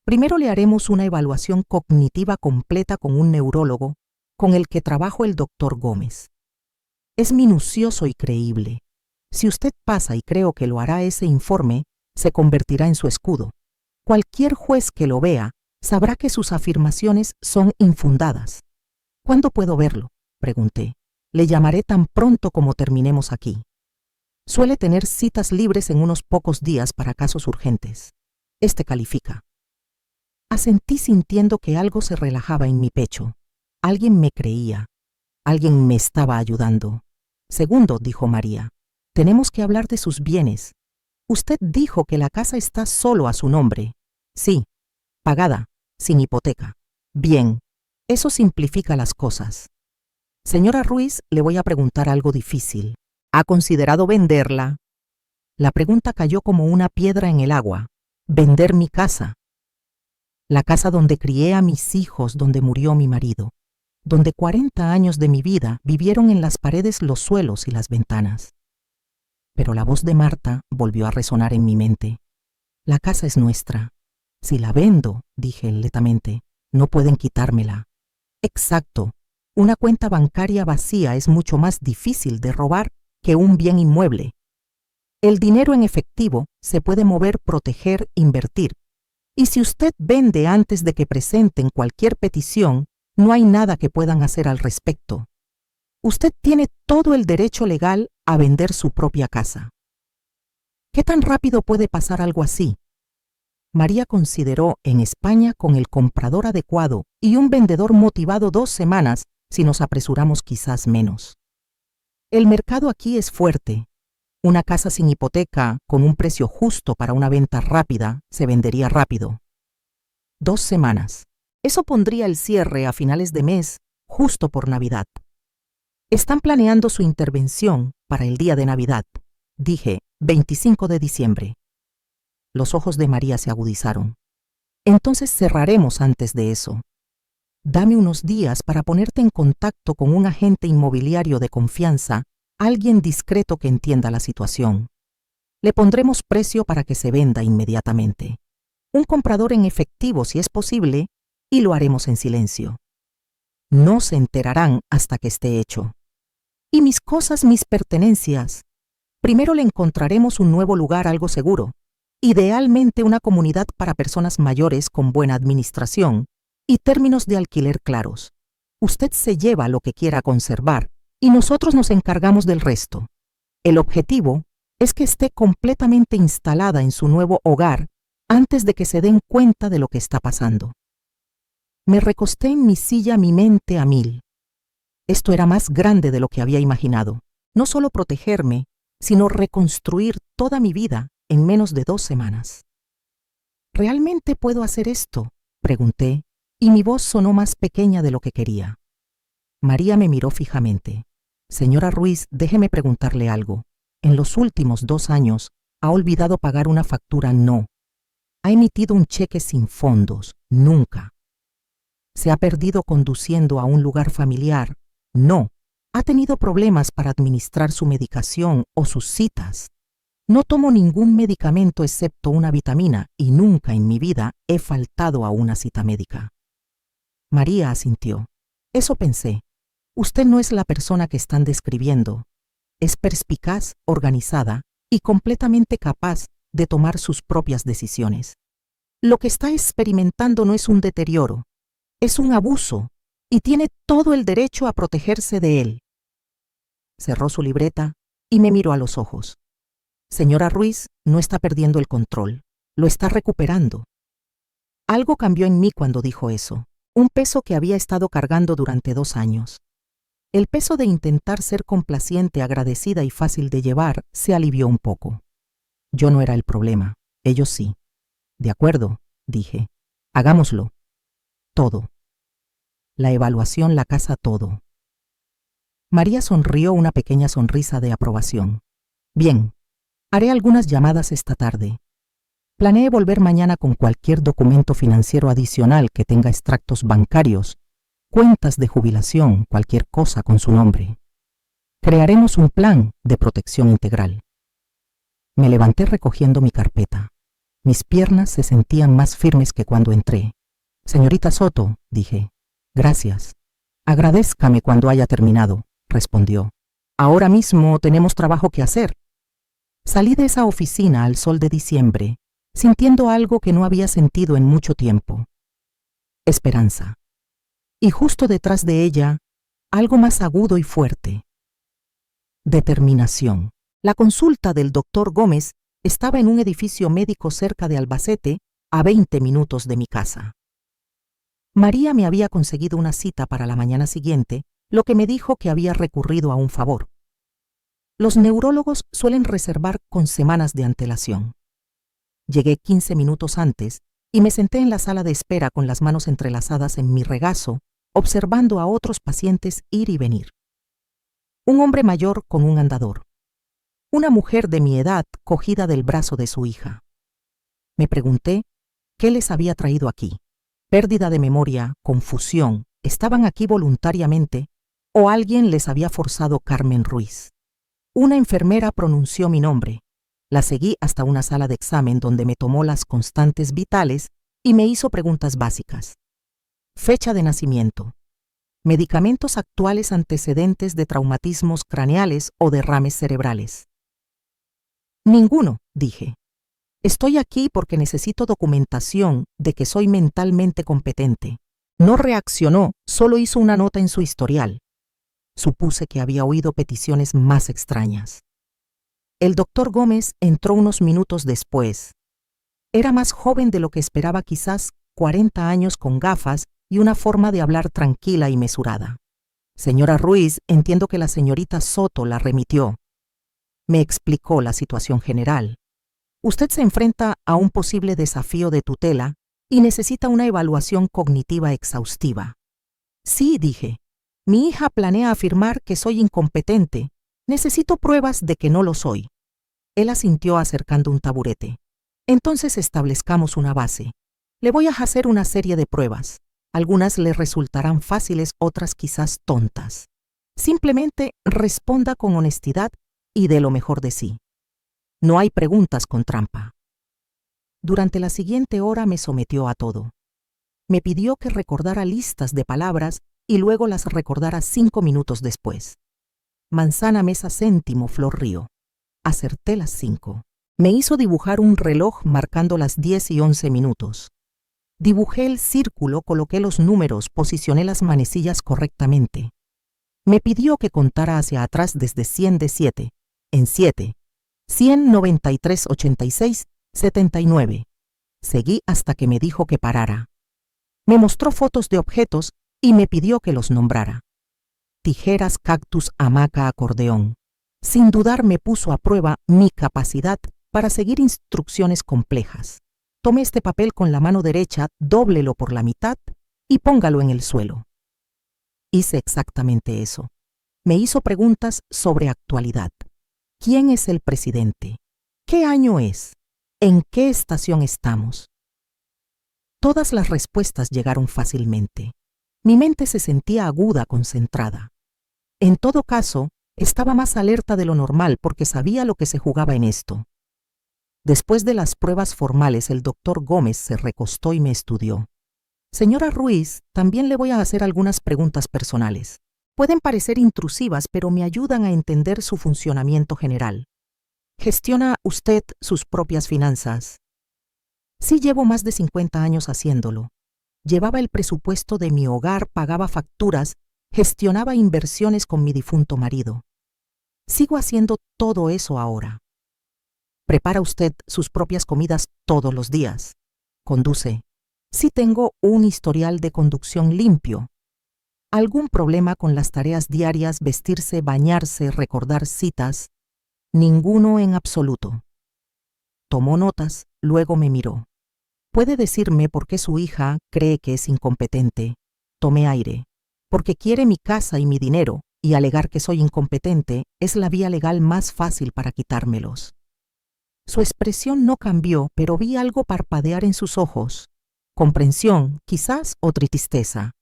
S2: Primero le haremos una evaluación cognitiva completa con un neurólogo con el que trabajó el doctor Gómez. Es minucioso y creíble. Si usted pasa, y creo que lo hará, ese informe, se convertirá en su escudo. Cualquier juez que lo vea sabrá que sus afirmaciones son infundadas. ¿Cuándo puedo verlo?, pregunté. Le llamaré tan pronto como terminemos aquí. Suele tener citas libres en unos pocos días para casos urgentes. Este califica. Asentí sintiendo que algo se relajaba en mi pecho. Alguien me creía. Alguien me estaba ayudando. Segundo, dijo María, tenemos que hablar de sus bienes. Usted dijo que la casa está solo a su nombre. Sí, pagada, sin hipoteca. Bien, eso simplifica las cosas. Señora Ruiz, le voy a preguntar algo difícil. ¿Ha considerado venderla? La pregunta cayó como una piedra en el agua. ¿Vender mi casa? La casa donde crié a mis hijos, donde murió mi marido, donde 40 años de mi vida vivieron en las paredes los suelos y las ventanas. Pero la voz de Marta volvió a resonar en mi mente. La casa es nuestra. Si la vendo, dije lentamente, no pueden quitármela. Exacto. Una cuenta bancaria vacía es mucho más difícil de robar que un bien inmueble. El dinero en efectivo se puede mover, proteger, invertir. Y si usted vende antes de que presenten cualquier petición, no hay nada que puedan hacer al respecto. Usted tiene todo el derecho legal a vender su propia casa. ¿Qué tan rápido puede pasar algo así? María consideró en España con el comprador adecuado y un vendedor motivado 2 semanas, si nos apresuramos quizás menos. El mercado aquí es fuerte. Una casa sin hipoteca, con un precio justo para una venta rápida, se vendería rápido. 2 semanas. Eso pondría el cierre a finales de mes, justo por Navidad. Están planeando su intervención para el día de Navidad. Dije, 25 de diciembre. Los ojos de María se agudizaron. Entonces cerraremos antes de eso. Dame unos días para ponerte en contacto con un agente inmobiliario de confianza, alguien discreto que entienda la situación. Le pondremos precio para que se venda inmediatamente. Un comprador en efectivo si es posible, y lo haremos en silencio. No se enterarán hasta que esté hecho. Y mis cosas, mis pertenencias. Primero le encontraremos un nuevo lugar, algo seguro. Idealmente una comunidad para personas mayores con buena administración y términos de alquiler claros. Usted se lleva lo que quiera conservar y nosotros nos encargamos del resto. El objetivo es que esté completamente instalada en su nuevo hogar antes de que se den cuenta de lo que está pasando. Me recosté en mi silla, mi mente a mil. Esto era más grande de lo que había imaginado. No solo protegerme, sino reconstruir toda mi vida en menos de 2 semanas. ¿Realmente puedo hacer esto?, pregunté, y mi voz sonó más pequeña de lo que quería. María me miró fijamente. Señora Ruiz, déjeme preguntarle algo. En los últimos 2 años, ¿ha olvidado pagar una factura? No. ¿Ha emitido un cheque sin fondos? Nunca. ¿Se ha perdido conduciendo a un lugar familiar? No. ¿Ha tenido problemas para administrar su medicación o sus citas? No tomo ningún medicamento excepto una vitamina y nunca en mi vida he faltado a una cita médica. María asintió. Eso pensé. Usted no es la persona que están describiendo. Es perspicaz, organizada y completamente capaz de tomar sus propias decisiones. Lo que está experimentando no es un deterioro, es un abuso y tiene todo el derecho a protegerse de él. Cerró su libreta y me miró a los ojos. Señora Ruiz no está perdiendo el control, lo está recuperando. Algo cambió en mí cuando dijo eso, un peso que había estado cargando durante 2 años. El peso de intentar ser complaciente, agradecida y fácil de llevar se alivió un poco. Yo no era el problema, ellos sí. De acuerdo, dije, hagámoslo. Todo. La evaluación, la casa, todo. María sonrió una pequeña sonrisa de aprobación. Bien, haré algunas llamadas esta tarde. Planeé volver mañana con cualquier documento financiero adicional que tenga extractos bancarios, cuentas de jubilación, cualquier cosa con su nombre. Crearemos un plan de protección integral. Me levanté recogiendo mi carpeta. Mis piernas se sentían más firmes que cuando entré. Señorita Soto, dije. Gracias. Agradézcame cuando haya terminado, respondió. Ahora mismo tenemos trabajo que hacer. Salí de esa oficina al sol de diciembre, sintiendo algo que no había sentido en mucho tiempo. Esperanza. Y justo detrás de ella, algo más agudo y fuerte. Determinación. La consulta del doctor Gómez estaba en un edificio médico cerca de Albacete, a 20 minutos de mi casa. María me había conseguido una cita para la mañana siguiente, lo que me dijo que había recurrido a un favor. Los neurólogos suelen reservar con semanas de antelación. Llegué 15 minutos antes y me senté en la sala de espera con las manos entrelazadas en mi regazo, observando a otros pacientes ir y venir. Un hombre mayor con un andador. Una mujer de mi edad cogida del brazo de su hija. Me pregunté qué les había traído aquí. Pérdida de memoria, confusión, ¿estaban aquí voluntariamente o alguien les había forzado? Carmen Ruiz. Una enfermera pronunció mi nombre. La seguí hasta una sala de examen donde me tomó las constantes vitales y me hizo preguntas básicas. Fecha de nacimiento. Medicamentos actuales, antecedentes de traumatismos craneales o derrames cerebrales. Ninguno, dije. Estoy aquí porque necesito documentación de que soy mentalmente competente. No reaccionó, solo hizo una nota en su historial. Supuse que había oído peticiones más extrañas. El doctor Gómez entró unos minutos después. Era más joven de lo que esperaba, quizás 40 años, con gafas y una forma de hablar tranquila y mesurada. Señora Ruiz, entiendo que la señorita Soto la remitió. Me explicó la situación general. Usted se enfrenta a un posible desafío de tutela y necesita una evaluación cognitiva exhaustiva. Sí, dije. Mi hija planea afirmar que soy incompetente. Necesito pruebas de que no lo soy. Él asintió acercando un taburete. Entonces establezcamos una base. Le voy a hacer una serie de pruebas. Algunas le resultarán fáciles, otras quizás tontas. Simplemente responda con honestidad y dé lo mejor de sí. No hay preguntas con trampa. Durante la siguiente hora me sometió a todo. Me pidió que recordara listas de palabras y luego las recordara 5 minutos después. Manzana, mesa, céntimo, flor, río. Acerté las 5. Me hizo dibujar un reloj marcando las 10 y 11 minutos. Dibujé el círculo, coloqué los números, posicioné las manecillas correctamente. Me pidió que contara hacia atrás desde 100 de 7, en 7, 100, 93, 86, 79. Seguí hasta que me dijo que parara. Me mostró fotos de objetos y me pidió que los nombrara. Tijeras, cactus, hamaca, acordeón. Sin dudar me puso a prueba mi capacidad para seguir instrucciones complejas. Tome este papel con la mano derecha, dóblelo por la mitad y póngalo en el suelo. Hice exactamente eso. Me hizo preguntas sobre actualidad. ¿Quién es el presidente? ¿Qué año es? ¿En qué estación estamos? Todas las respuestas llegaron fácilmente. Mi mente se sentía aguda, concentrada. En todo caso, estaba más alerta de lo normal porque sabía lo que se jugaba en esto. Después de las pruebas formales, el doctor Gómez se recostó y me estudió. Señora Ruiz, también le voy a hacer algunas preguntas personales. Pueden parecer intrusivas, pero me ayudan a entender su funcionamiento general. ¿Gestiona usted sus propias finanzas? Sí, llevo más de 50 años haciéndolo. Llevaba el presupuesto de mi hogar, pagaba facturas, gestionaba inversiones con mi difunto marido. Sigo haciendo todo eso ahora. ¿Prepara usted sus propias comidas todos los días? ¿Conduce? Sí, tengo un historial de conducción limpio. ¿Algún problema con las tareas diarias, vestirse, bañarse, recordar citas? Ninguno en absoluto. Tomó notas, luego me miró. ¿Puede decirme por qué su hija cree que es incompetente? Tomé aire. Porque quiere mi casa y mi dinero, y alegar que soy incompetente es la vía legal más fácil para quitármelos. Su expresión no cambió, pero vi algo parpadear en sus ojos. Comprensión, quizás, o tristeza.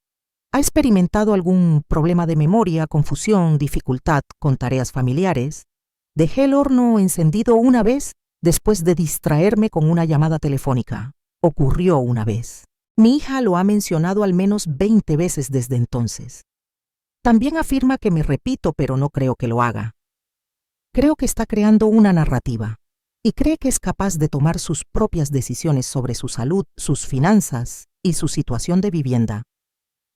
S2: ¿Ha experimentado algún problema de memoria, confusión, dificultad con tareas familiares? Dejé el horno encendido una vez después de distraerme con una llamada telefónica. Ocurrió una vez. Mi hija lo ha mencionado al menos 20 veces desde entonces. También afirma que me repito, pero no creo que lo haga. Creo que está creando una narrativa y cree que es capaz de tomar sus propias decisiones sobre su salud, sus finanzas y su situación de vivienda.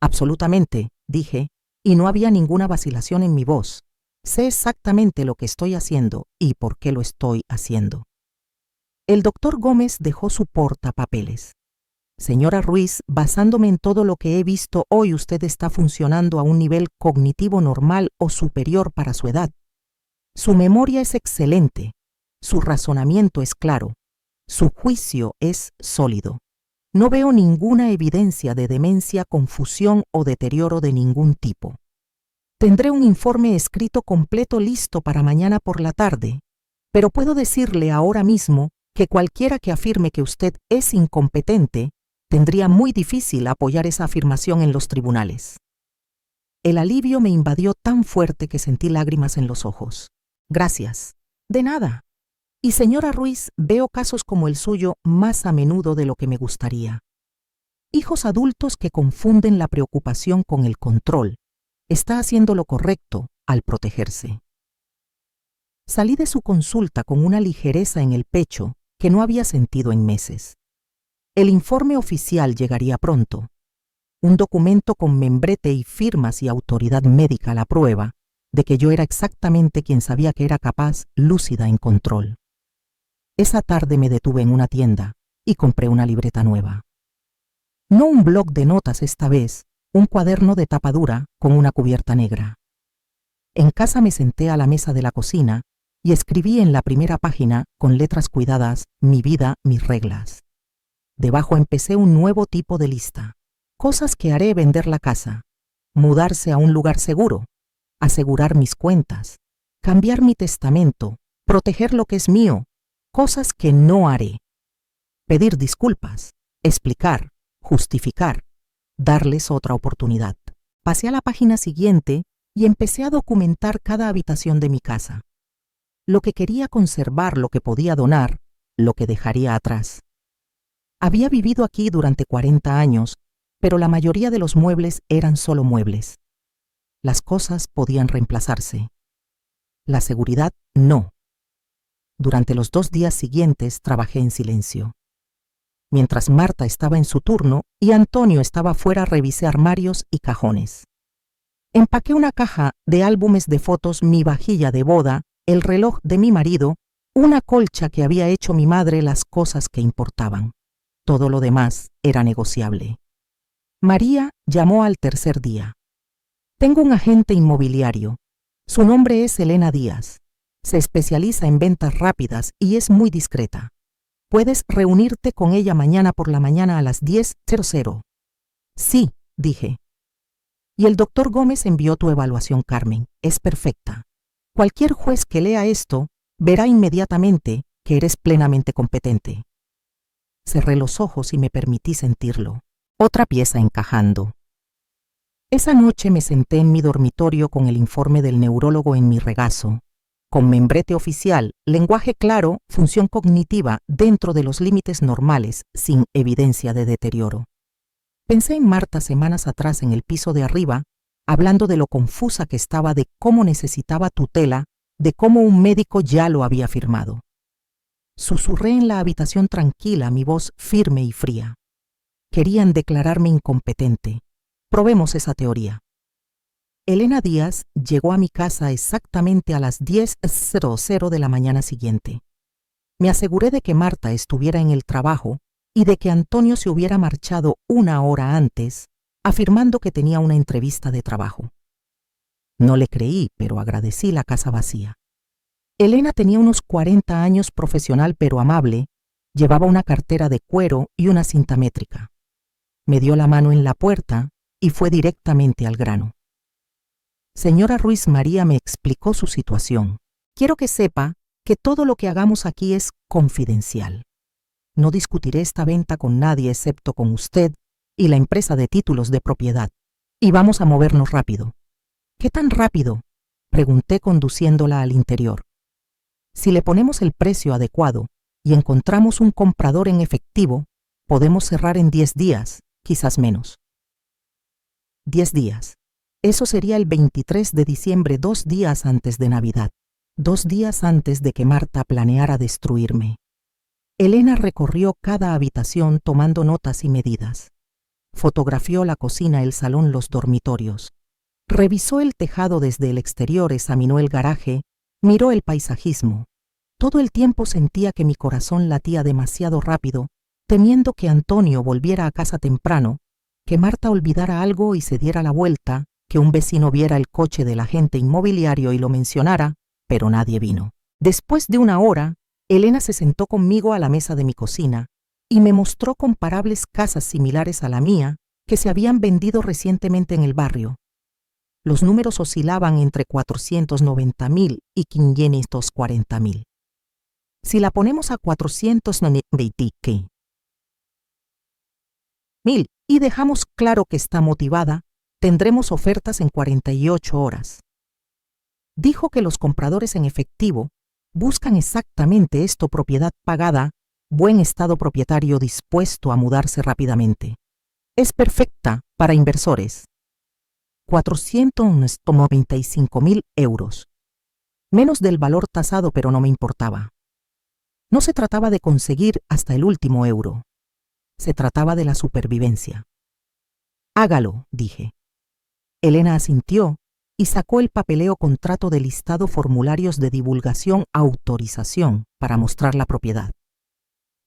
S2: Absolutamente, dije, y no había ninguna vacilación en mi voz. Sé exactamente lo que estoy haciendo y por qué lo estoy haciendo. El doctor Gómez dejó su portapapeles. Señora Ruiz, basándome en todo lo que he visto hoy, usted está funcionando a un nivel cognitivo normal o superior para su edad. Su memoria es excelente, su razonamiento es claro, su juicio es sólido. No veo ninguna evidencia de demencia, confusión o deterioro de ningún tipo. Tendré un informe escrito completo listo para mañana por la tarde, pero puedo decirle ahora mismo que cualquiera que afirme que usted es incompetente tendría muy difícil apoyar esa afirmación en los tribunales. El alivio me invadió tan fuerte que sentí lágrimas en los ojos. Gracias. De nada. Y señora Ruiz, veo casos como el suyo más a menudo de lo que me gustaría. Hijos adultos que confunden la preocupación con el control. Está haciendo lo correcto al protegerse. Salí de su consulta con una ligereza en el pecho que no había sentido en meses. El informe oficial llegaría pronto. Un documento con membrete y firmas y autoridad médica a la prueba de que yo era exactamente quien sabía que era capaz, lúcida, en control. Esa tarde me detuve en una tienda y compré una libreta nueva. No un bloc de notas esta vez, un cuaderno de tapa dura con una cubierta negra. En casa me senté a la mesa de la cocina y escribí en la primera página, con letras cuidadas, mi vida, mis reglas. Debajo empecé un nuevo tipo de lista. Cosas que haré: vender la casa, mudarse a un lugar seguro, asegurar mis cuentas, cambiar mi testamento, proteger lo que es mío, cosas que no haré, pedir disculpas, explicar, justificar, darles otra oportunidad. Pasé a la página siguiente y empecé a documentar cada habitación de mi casa. Lo que quería conservar, lo que podía donar, lo que dejaría atrás. Había vivido aquí durante 40 años, pero la mayoría de los muebles eran solo muebles. Las cosas podían reemplazarse. La seguridad, no. Durante los 2 días siguientes trabajé en silencio. Mientras Marta estaba en su turno y Antonio estaba fuera, revisé armarios y cajones. Empaqué una caja de álbumes de fotos, mi vajilla de boda, el reloj de mi marido, una colcha que había hecho mi madre, las cosas que importaban. Todo lo demás era negociable. María llamó al tercer día. Tengo un agente inmobiliario. Su nombre es Elena Díaz. Se especializa en ventas rápidas y es muy discreta. Puedes reunirte con ella mañana por la mañana a las 10:00. Sí, dije. Y el doctor Gómez envió tu evaluación, Carmen. Es perfecta. Cualquier juez que lea esto verá inmediatamente que eres plenamente competente. Cerré los ojos y me permití sentirlo. Otra pieza encajando. Esa noche me senté en mi dormitorio con el informe del neurólogo en mi regazo, con membrete oficial, lenguaje claro, función cognitiva dentro de los límites normales, sin evidencia de deterioro. Pensé en Marta semanas atrás en el piso de arriba, hablando de lo confusa que estaba, de cómo necesitaba tutela, de cómo un médico ya lo había firmado. Susurré en la habitación tranquila, mi voz firme y fría. Querían declararme incompetente. Probemos esa teoría. Elena Díaz llegó a mi casa exactamente a las 10:00 de la mañana siguiente. Me aseguré de que Marta estuviera en el trabajo y de que Antonio se hubiera marchado 1 hora antes, afirmando que tenía una entrevista de trabajo. No le creí, pero agradecí la casa vacía. Elena tenía unos 40 años, profesional pero amable, llevaba una cartera de cuero y una cinta métrica. Me dio la mano en la puerta y fue directamente al grano. Señora Ruiz María, me explicó su situación. Quiero que sepa que todo lo que hagamos aquí es confidencial. No discutiré esta venta con nadie excepto con usted y la empresa de títulos de propiedad. Y vamos a movernos rápido. ¿Qué tan rápido?, pregunté conduciéndola al interior. Si le ponemos el precio adecuado y encontramos un comprador en efectivo, podemos cerrar en 10 días, quizás menos. 10 días. Eso sería el 23 de diciembre, 2 días antes de Navidad, 2 días antes de que Marta planeara destruirme. Elena recorrió cada habitación tomando notas y medidas. Fotografió la cocina, el salón, los dormitorios. Revisó el tejado desde el exterior, examinó el garaje, miró el paisajismo. Todo el tiempo sentía que mi corazón latía demasiado rápido, temiendo que Antonio volviera a casa temprano, que Marta olvidara algo y se diera la vuelta, que un vecino viera el coche del agente inmobiliario y lo mencionara, pero nadie vino. Después de 1 hora, Elena se sentó conmigo a la mesa de mi cocina y me mostró comparables casas similares a la mía que se habían vendido recientemente en el barrio. Los números oscilaban entre 490.000 y 540.000. Si la ponemos a 490.000 y dejamos claro que está motivada, tendremos ofertas en 48 horas. Dijo que los compradores en efectivo buscan exactamente esto: propiedad pagada, buen estado propietario, dispuesto a mudarse rápidamente. Es perfecta para inversores. 495.000 euros. Menos del valor tasado, pero no me importaba. No se trataba de conseguir hasta el último euro. Se trataba de la supervivencia. Hágalo, dije. Elena asintió y sacó el papeleo: contrato de listado, formularios de divulgación, autorización para mostrar la propiedad.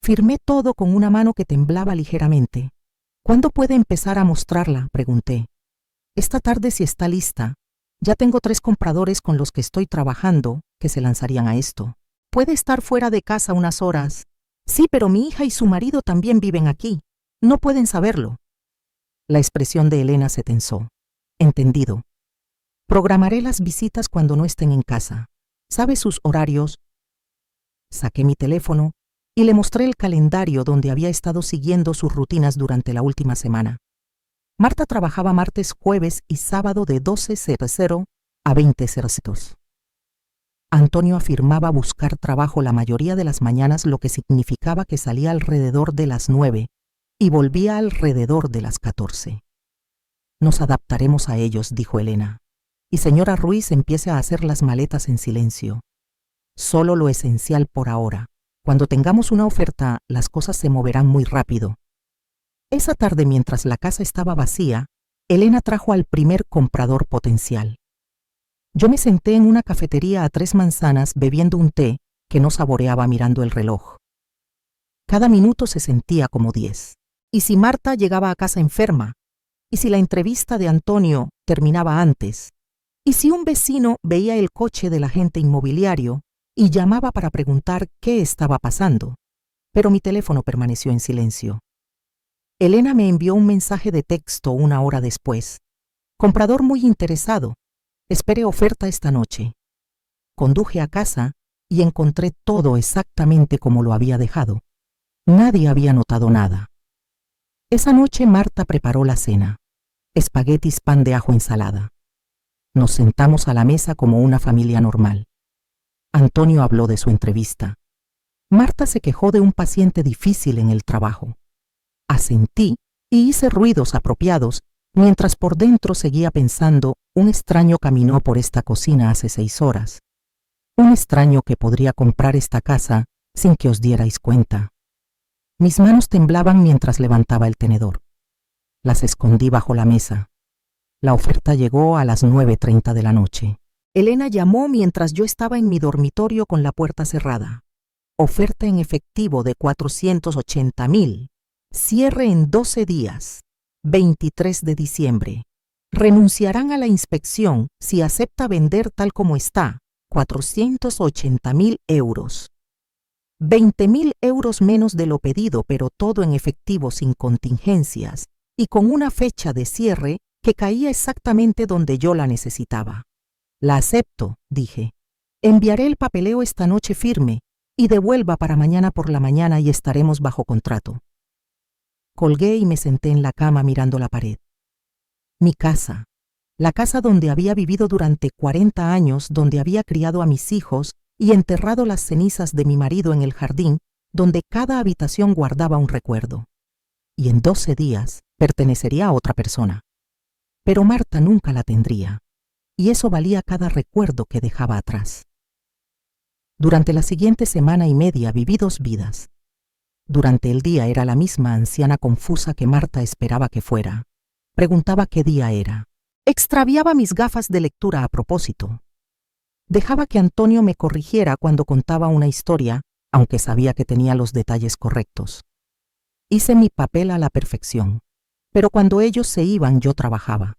S2: Firmé todo con una mano que temblaba ligeramente. ¿Cuándo puede empezar a mostrarla?, pregunté. Esta tarde, si está lista. Ya tengo 3 compradores con los que estoy trabajando que se lanzarían a esto. Puede estar fuera de casa unas horas. Sí, pero mi hija y su marido también viven aquí. No pueden saberlo. La expresión de Elena se tensó. Entendido. Programaré las visitas cuando no estén en casa. ¿Sabe sus horarios? Saqué mi teléfono y le mostré el calendario donde había estado siguiendo sus rutinas durante la última semana. Marta trabajaba martes, jueves y sábado de 12:00 a 20:00. Antonio afirmaba buscar trabajo la mayoría de las mañanas, lo que significaba que salía alrededor de las 9 y volvía alrededor de las 14. Nos adaptaremos a ellos, dijo Elena. Y señora Ruiz, empiece a hacer las maletas en silencio. Solo lo esencial por ahora. Cuando tengamos una oferta, las cosas se moverán muy rápido. Esa tarde, mientras la casa estaba vacía, Elena trajo al primer comprador potencial. Yo me senté en una cafetería a 3 manzanas bebiendo un té que no saboreaba, mirando el reloj. Cada minuto se sentía como 10. ¿Y si Marta llegaba a casa enferma? ¿Y si la entrevista de Antonio terminaba antes? ¿Y si un vecino veía el coche del agente inmobiliario y llamaba para preguntar qué estaba pasando? Pero mi teléfono permaneció en silencio. Elena me envió un mensaje de texto 1 hora después. Comprador muy interesado. Espere oferta esta noche. Conduje a casa y encontré todo exactamente como lo había dejado. Nadie había notado nada. Esa noche Marta preparó la cena. Espaguetis, pan de ajo, ensalada. Nos sentamos a la mesa como una familia normal. Antonio habló de su entrevista. Marta se quejó de un paciente difícil en el trabajo. Asentí y hice ruidos apropiados, mientras por dentro seguía pensando: un extraño caminó por esta cocina hace 6 horas. Un extraño que podría comprar esta casa sin que os dierais cuenta. Mis manos temblaban mientras levantaba el tenedor. Las escondí bajo la mesa. La oferta llegó a las 9:30 de la noche. Elena llamó mientras yo estaba en mi dormitorio con la puerta cerrada. Oferta en efectivo de 480,000. Cierre en 12 días. 23 de diciembre. Renunciarán a la inspección si acepta vender tal como está. 480,000 euros. 20,000 euros menos de lo pedido, pero todo en efectivo sin contingencias y con una fecha de cierre que caía exactamente donde yo la necesitaba. La acepto, dije. Enviaré el papeleo esta noche firme y devuelva para mañana por la mañana y estaremos bajo contrato. Colgué y me senté en la cama mirando la pared. Mi casa, la casa donde había vivido durante 40 años, donde había criado a mis hijos y enterrado las cenizas de mi marido en el jardín, donde cada habitación guardaba un recuerdo. Y en 12 días pertenecería a otra persona. Pero Marta nunca la tendría, y eso valía cada recuerdo que dejaba atrás. Durante la siguiente semana y media viví 2 vidas. Durante el día era la misma anciana confusa que Marta esperaba que fuera. Preguntaba qué día era. Extraviaba mis gafas de lectura a propósito. Dejaba que Antonio me corrigiera cuando contaba una historia, aunque sabía que tenía los detalles correctos. Hice mi papel a la perfección, pero cuando ellos se iban yo trabajaba.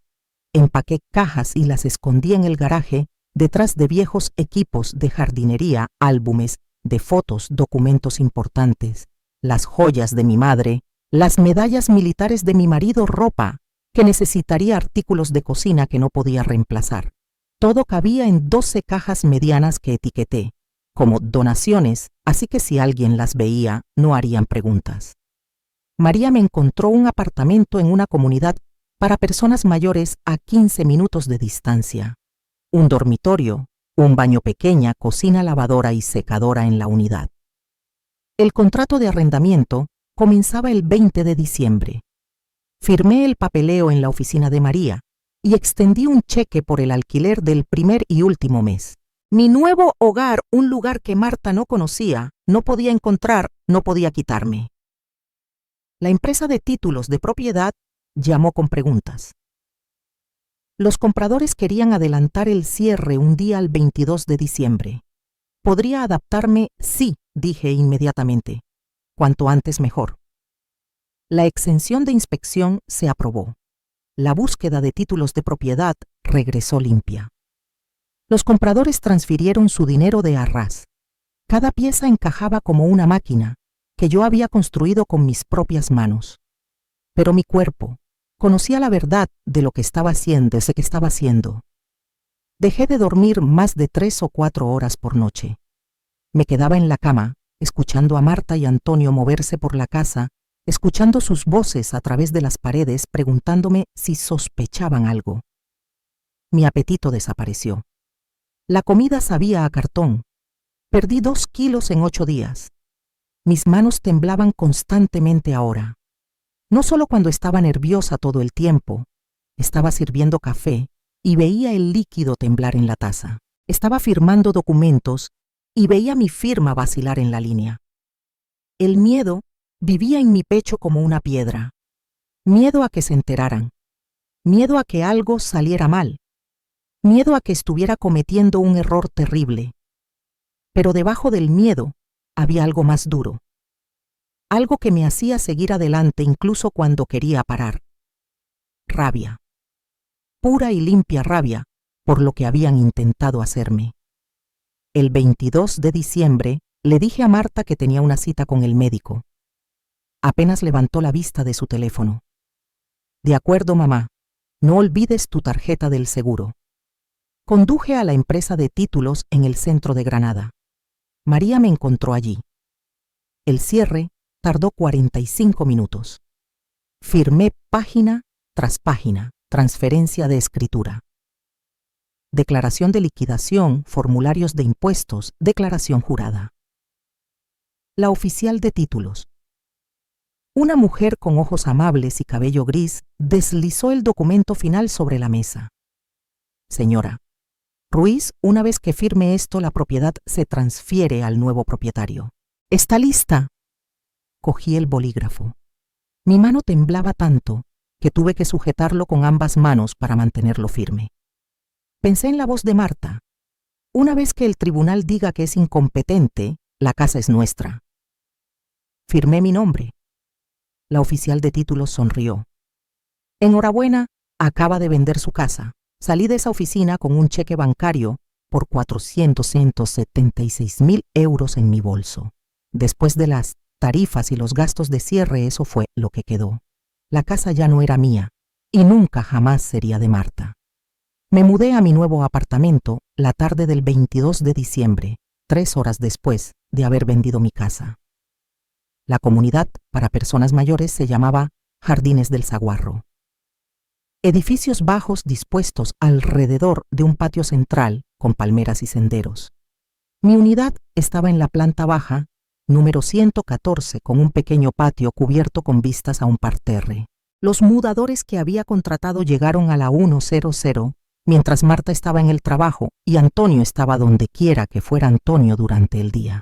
S2: Empaqué cajas y las escondí en el garaje detrás de viejos equipos de jardinería, álbumes de fotos, documentos importantes, las joyas de mi madre, las medallas militares de mi marido, ropa que necesitaría, artículos de cocina que no podía reemplazar. Todo cabía en 12 cajas medianas que etiqueté como donaciones, así que si alguien las veía, no harían preguntas. María me encontró un apartamento en una comunidad para personas mayores a 15 minutos de distancia. Un dormitorio, un baño pequeña, cocina, lavadora y secadora en la unidad. El contrato de arrendamiento comenzaba el 20 de diciembre. Firmé el papeleo en la oficina de María y extendí un cheque por el alquiler del primer y último mes. Mi nuevo hogar, un lugar que Marta no conocía, no podía encontrar, no podía quitarme. La empresa de títulos de propiedad llamó con preguntas. Los compradores querían adelantar el cierre un día al 22 de diciembre. ¿Podría adaptarme? Sí, dije inmediatamente. Cuanto antes mejor. La exención de inspección se aprobó. La búsqueda de títulos de propiedad regresó limpia. Los compradores transfirieron su dinero de a ras. Cada pieza encajaba como una máquina que yo había construido con mis propias manos. Pero mi cuerpo conocía la verdad de lo que estaba haciendo. Dejé de dormir más de 3 o 4 horas por noche. Me quedaba en la cama, escuchando a Marta y Antonio moverse por la casa, escuchando sus voces a través de las paredes, preguntándome si sospechaban algo. Mi apetito desapareció. La comida sabía a cartón. Perdí 2 kilos en 8 días. Mis manos temblaban constantemente ahora. No solo cuando estaba nerviosa todo el tiempo. Estaba sirviendo café y veía el líquido temblar en la taza. Estaba firmando documentos y veía mi firma vacilar en la línea. El miedo vivía en mi pecho como una piedra. Miedo a que se enteraran. Miedo a que algo saliera mal. Miedo a que estuviera cometiendo un error terrible. Pero debajo del miedo había algo más duro. Algo que me hacía seguir adelante incluso cuando quería parar. Rabia. Pura y limpia rabia por lo que habían intentado hacerme. El 22 de diciembre le dije a Marta que tenía una cita con el médico. Apenas levantó la vista de su teléfono. De acuerdo, mamá, no olvides tu tarjeta del seguro. Conduje a la empresa de títulos en el centro de Granada. María me encontró allí. El cierre tardó 45 minutos. Firmé página tras página, transferencia de escritura. Declaración de liquidación, formularios de impuestos, declaración jurada. La oficial de títulos. Una mujer con ojos amables y cabello gris deslizó el documento final sobre la mesa. Señora, Ruiz, una vez que firme esto, la propiedad se transfiere al nuevo propietario. ¿Está lista? Cogí el bolígrafo. Mi mano temblaba tanto que tuve que sujetarlo con ambas manos para mantenerlo firme. Pensé en la voz de Marta. Una vez que el tribunal diga que es incompetente, la casa es nuestra. Firmé mi nombre. La oficial de títulos sonrió. Enhorabuena, acaba de vender su casa. Salí de esa oficina con un cheque bancario por 476.000 euros en mi bolso. Después de las tarifas y los gastos de cierre, eso fue lo que quedó. La casa ya no era mía y nunca jamás sería de Marta. Me mudé a mi nuevo apartamento la tarde del 22 de diciembre, 3 horas después de haber vendido mi casa. La comunidad para personas mayores se llamaba Jardines del Saguarro. Edificios bajos dispuestos alrededor de un patio central con palmeras y senderos. Mi unidad estaba en la planta baja, número 114, con un pequeño patio cubierto con vistas a un parterre. Los mudadores que había contratado llegaron a la 1:00, mientras Marta estaba en el trabajo y Antonio estaba donde quiera que fuera Antonio durante el día.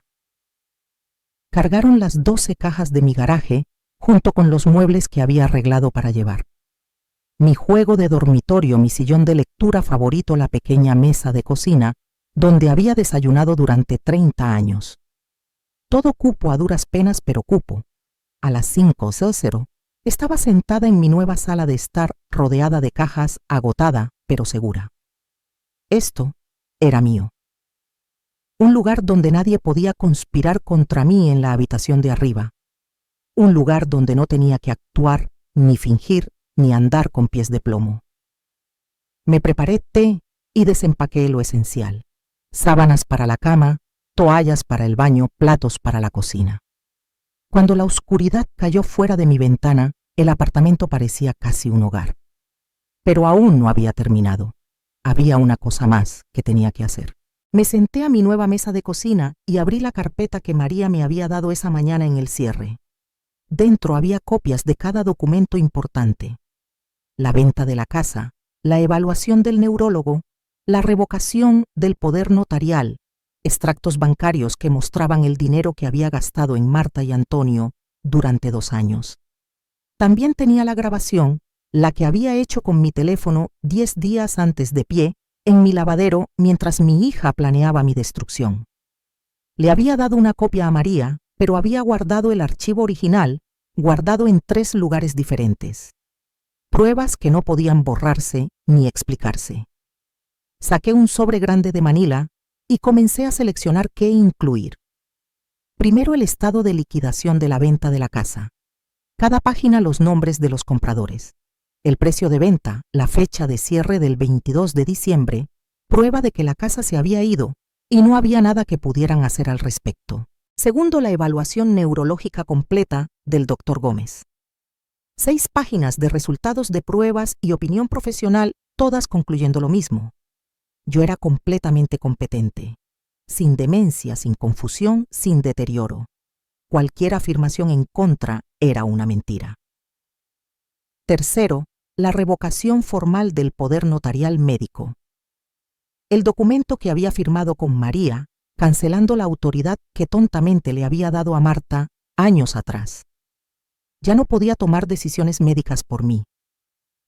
S2: Cargaron las 12 cajas de mi garaje junto con los muebles que había arreglado para llevar. Mi juego de dormitorio, mi sillón de lectura favorito, la pequeña mesa de cocina, donde había desayunado durante 30 años. Todo cupo a duras penas, pero cupo. A las 5:00 estaba sentada en mi nueva sala de estar, rodeada de cajas, agotada, pero segura. Esto era mío. Un lugar donde nadie podía conspirar contra mí en la habitación de arriba. Un lugar donde no tenía que actuar, ni fingir, ni andar con pies de plomo. Me preparé té y desempaqué lo esencial. Sábanas para la cama, toallas para el baño, platos para la cocina. Cuando la oscuridad cayó fuera de mi ventana, el apartamento parecía casi un hogar. Pero aún no había terminado. Había una cosa más que tenía que hacer. Me senté a mi nueva mesa de cocina y abrí la carpeta que María me había dado esa mañana en el cierre. Dentro había copias de cada documento importante. La venta de la casa, la evaluación del neurólogo, la revocación del poder notarial, extractos bancarios que mostraban el dinero que había gastado en Marta y Antonio durante 2 años. También tenía la grabación, la que había hecho con mi teléfono 10 días antes de pie, en mi lavadero mientras mi hija planeaba mi destrucción. Le había dado una copia a María, pero había guardado el archivo original, guardado en 3 lugares diferentes. Pruebas que no podían borrarse ni explicarse. Saqué un sobre grande de Manila y comencé a seleccionar qué incluir. Primero, el estado de liquidación de la venta de la casa. Cada página los nombres de los compradores. El precio de venta, la fecha de cierre del 22 de diciembre, prueba de que la casa se había ido y no había nada que pudieran hacer al respecto. Segundo, la evaluación neurológica completa del Dr. Gómez. 6 páginas de resultados de pruebas y opinión profesional, todas concluyendo lo mismo. Yo era completamente competente, sin demencia, sin confusión, sin deterioro. Cualquier afirmación en contra era una mentira. Tercero, la revocación formal del poder notarial médico. El documento que había firmado con María, cancelando la autoridad que tontamente le había dado a Marta años atrás. Ya no podía tomar decisiones médicas por mí.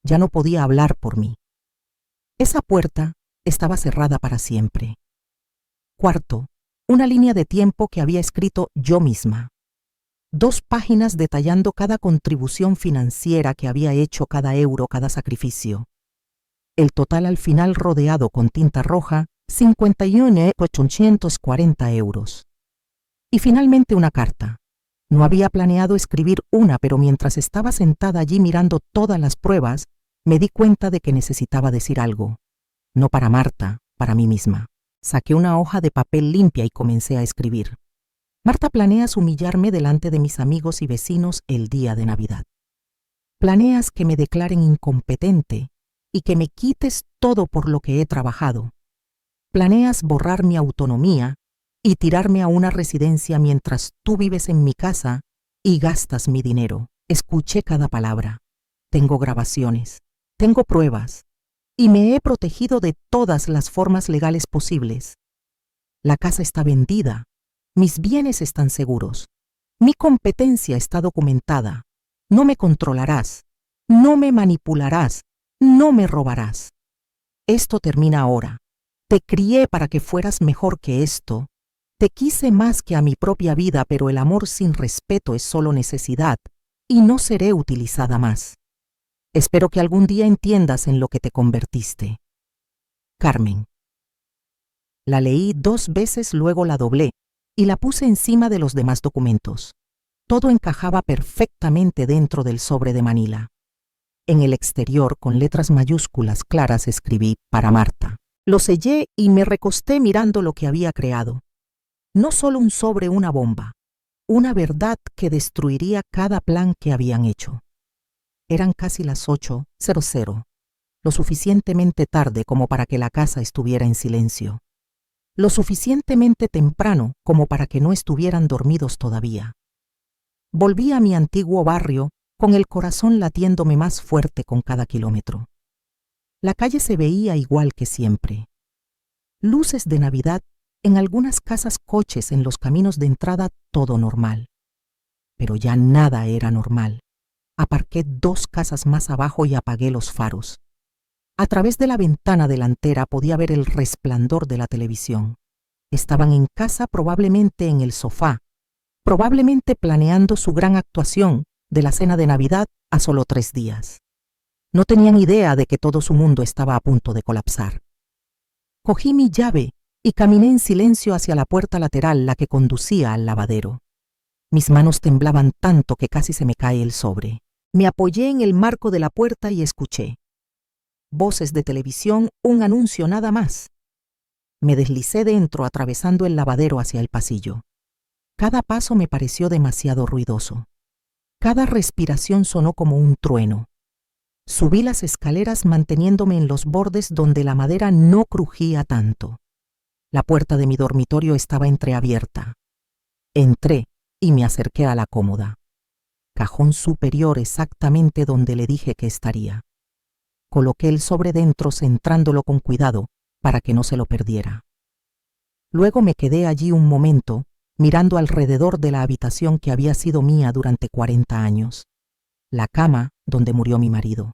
S2: Ya no podía hablar por mí. Esa puerta estaba cerrada para siempre. Cuarto, una línea de tiempo que había escrito yo misma. 2 páginas detallando cada contribución financiera que había hecho, cada euro, cada sacrificio. El total al final, rodeado con tinta roja, 51.840 euros. Y finalmente una carta. No había planeado escribir una, pero mientras estaba sentada allí mirando todas las pruebas, me di cuenta de que necesitaba decir algo. No para Marta, para mí misma. Saqué una hoja de papel limpia y comencé a escribir. Marta, planeas humillarme delante de mis amigos y vecinos el día de Navidad. Planeas que me declaren incompetente y que me quites todo por lo que he trabajado. Planeas borrar mi autonomía y tirarme a una residencia mientras tú vives en mi casa y gastas mi dinero. Escuché cada palabra. Tengo grabaciones. Tengo pruebas. y me he protegido de todas las formas legales posibles. La casa está vendida, mis bienes están seguros, mi competencia está documentada. No me controlarás, no me manipularás, no me robarás. Esto termina ahora. Te crié para que fueras mejor que esto. Te quise más que a mi propia vida, pero el amor sin respeto es solo necesidad y no seré utilizada más. Espero que algún día entiendas en lo que te convertiste. Carmen. La leí 2 veces, luego la doblé y la puse encima de los demás documentos. Todo encajaba perfectamente dentro del sobre de Manila. En el exterior, con letras mayúsculas claras, escribí para Marta. Lo sellé y me recosté mirando lo que había creado. No solo un sobre, una bomba. Una verdad que destruiría cada plan que habían hecho. Eran casi las 8:00, lo suficientemente tarde como para que la casa estuviera en silencio. Lo suficientemente temprano como para que no estuvieran dormidos todavía. Volví a mi antiguo barrio con el corazón latiéndome más fuerte con cada kilómetro. La calle se veía igual que siempre. Luces de Navidad en algunas casas, coches en los caminos de entrada, todo normal. Pero ya nada era normal. Aparqué 2 casas más abajo y apagué los faros. A través de la ventana delantera podía ver el resplandor de la televisión. Estaban en casa, probablemente en el sofá, probablemente planeando su gran actuación de la cena de Navidad a solo 3 días. No tenían idea de que todo su mundo estaba a punto de colapsar. Cogí mi llave y caminé en silencio hacia la puerta lateral, la que conducía al lavadero. Mis manos temblaban tanto que casi se me cae el sobre. Me apoyé en el marco de la puerta y escuché. Voces de televisión, un anuncio, nada más. Me deslicé dentro, atravesando el lavadero hacia el pasillo. Cada paso me pareció demasiado ruidoso. Cada respiración sonó como un trueno. Subí las escaleras manteniéndome en los bordes donde la madera no crujía tanto. La puerta de mi dormitorio estaba entreabierta. Entré y me acerqué a la cómoda. Cajón superior, exactamente donde le dije que estaría. Coloqué el sobre dentro, centrándolo con cuidado para que no se lo perdiera. Luego me quedé allí un momento, mirando alrededor de la habitación que había sido mía durante 40 años. La cama donde murió mi marido.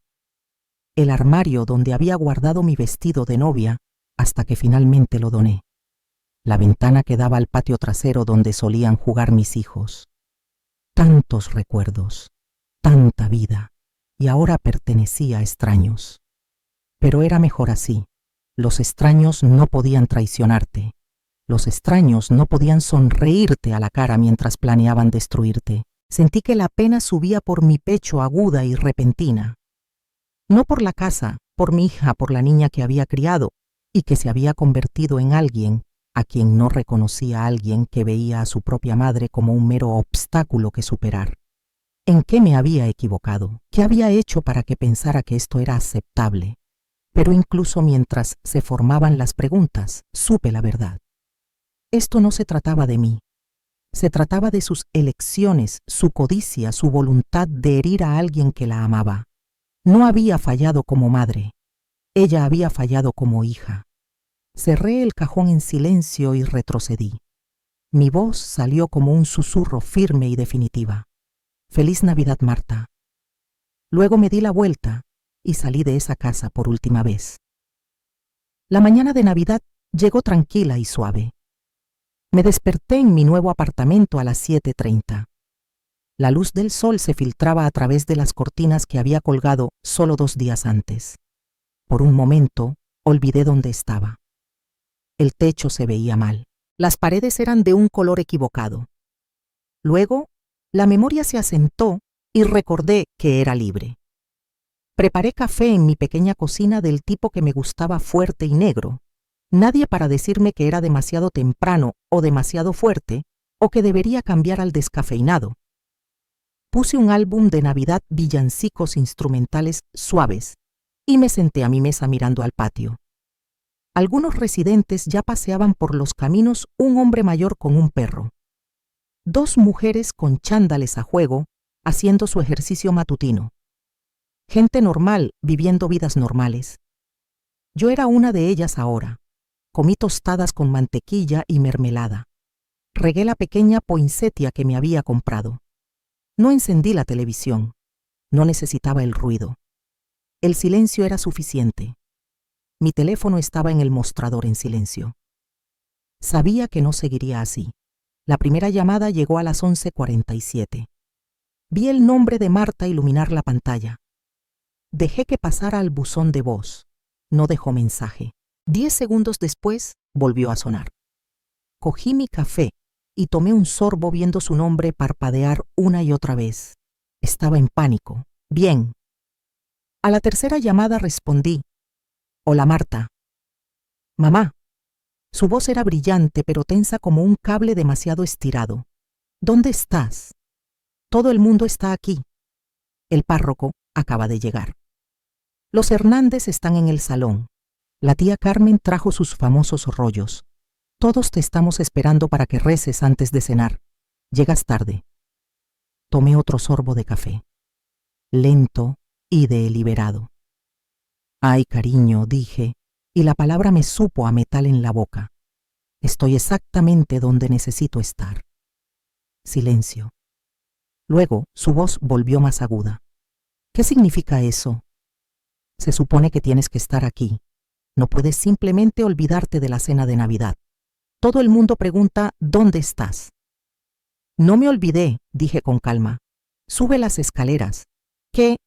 S2: El armario donde había guardado mi vestido de novia hasta que finalmente lo doné. La ventana que daba al patio trasero donde solían jugar mis hijos. Tantos recuerdos, tanta vida, y ahora pertenecía a extraños. Pero era mejor así. Los extraños no podían traicionarte. Los extraños no podían sonreírte a la cara mientras planeaban destruirte. Sentí que la pena subía por mi pecho, aguda y repentina. No por la casa, por mi hija, por la niña que había criado y que se había convertido en alguien a quien no reconocía, a alguien que veía a su propia madre como un mero obstáculo que superar. ¿En qué me había equivocado? ¿Qué había hecho para que pensara que esto era aceptable? Pero incluso mientras se formaban las preguntas, supe la verdad. Esto no se trataba de mí. Se trataba de sus elecciones, su codicia, su voluntad de herir a alguien que la amaba. No había fallado como madre. Ella había fallado como hija. Cerré el cajón en silencio y retrocedí. Mi voz salió como un susurro firme y definitiva. Feliz Navidad, Marta. Luego me di la vuelta y salí de esa casa por última vez. La mañana de Navidad llegó tranquila y suave. Me desperté en mi nuevo apartamento a las 7:30. La luz del sol se filtraba a través de las cortinas que había colgado solo 2 días antes. Por un momento, olvidé dónde estaba. El techo se veía mal. Las paredes eran de un color equivocado. Luego, la memoria se asentó y recordé que era libre. Preparé café en mi pequeña cocina del tipo que me gustaba, fuerte y negro. Nadie para decirme que era demasiado temprano o demasiado fuerte o que debería cambiar al descafeinado. Puse un álbum de Navidad, villancicos instrumentales suaves y me senté a mi mesa mirando al patio. Algunos residentes ya paseaban por los caminos, un hombre mayor con un perro. 2 mujeres con chándales a juego, haciendo su ejercicio matutino. Gente normal, viviendo vidas normales. Yo era una de ellas ahora. Comí tostadas con mantequilla y mermelada. Regué la pequeña poinsettia que me había comprado. No encendí la televisión. No necesitaba el ruido. El silencio era suficiente. Mi teléfono estaba en el mostrador en silencio. Sabía que no seguiría así. La primera llamada llegó a las 11:47. Vi el nombre de Marta iluminar la pantalla. Dejé que pasara al buzón de voz. No dejó mensaje. 10 segundos después, volvió a sonar. Cogí mi café y tomé un sorbo viendo su nombre parpadear una y otra vez. Estaba en pánico. Bien. A la tercera llamada respondí. Hola, Marta. Mamá. Su voz era brillante pero tensa como un cable demasiado estirado. ¿Dónde estás? Todo el mundo está aquí. El párroco acaba de llegar. Los Hernández están en el salón. La tía Carmen trajo sus famosos rollos. Todos te estamos esperando para que reces antes de cenar. Llegas tarde. Tomé otro sorbo de café. Lento y deliberado. Ay, cariño, dije, y la palabra me supo a metal en la boca. Estoy exactamente donde necesito estar. Silencio. Luego, su voz volvió más aguda. ¿Qué significa eso? Se supone que tienes que estar aquí. No puedes simplemente olvidarte de la cena de Navidad. Todo el mundo pregunta, ¿dónde estás? No me olvidé, dije con calma. Sube las escaleras. ¿Qué?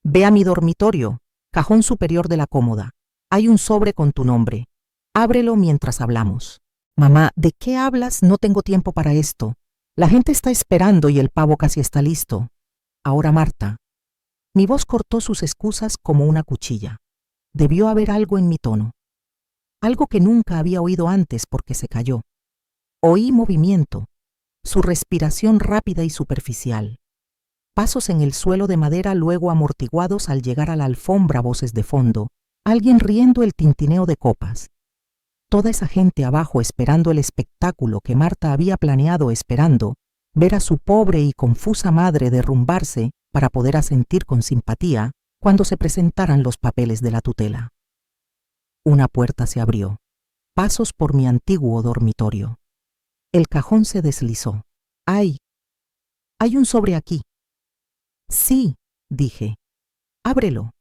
S2: Ve a mi dormitorio, cajón superior de la cómoda. Hay un sobre con tu nombre. Ábrelo mientras hablamos. Mamá, ¿de qué hablas? No tengo tiempo para esto. La gente está esperando y el pavo casi está listo. Ahora, Marta. Mi voz cortó sus excusas como una cuchilla. Debió haber algo en mi tono. Algo que nunca había oído antes porque se calló. Oí movimiento, su respiración rápida y superficial. Pasos en el suelo de madera luego amortiguados al llegar a la alfombra, voces de fondo, alguien riendo, el tintineo de copas. Toda esa gente abajo esperando el espectáculo que Marta había planeado, esperando ver a su pobre y confusa madre derrumbarse para poder asentir con simpatía cuando se presentaran los papeles de la tutela. Una puerta se abrió. Pasos por mi antiguo dormitorio. El cajón se deslizó. ¡Ay! Hay un sobre aquí. Sí, dije. Ábrelo.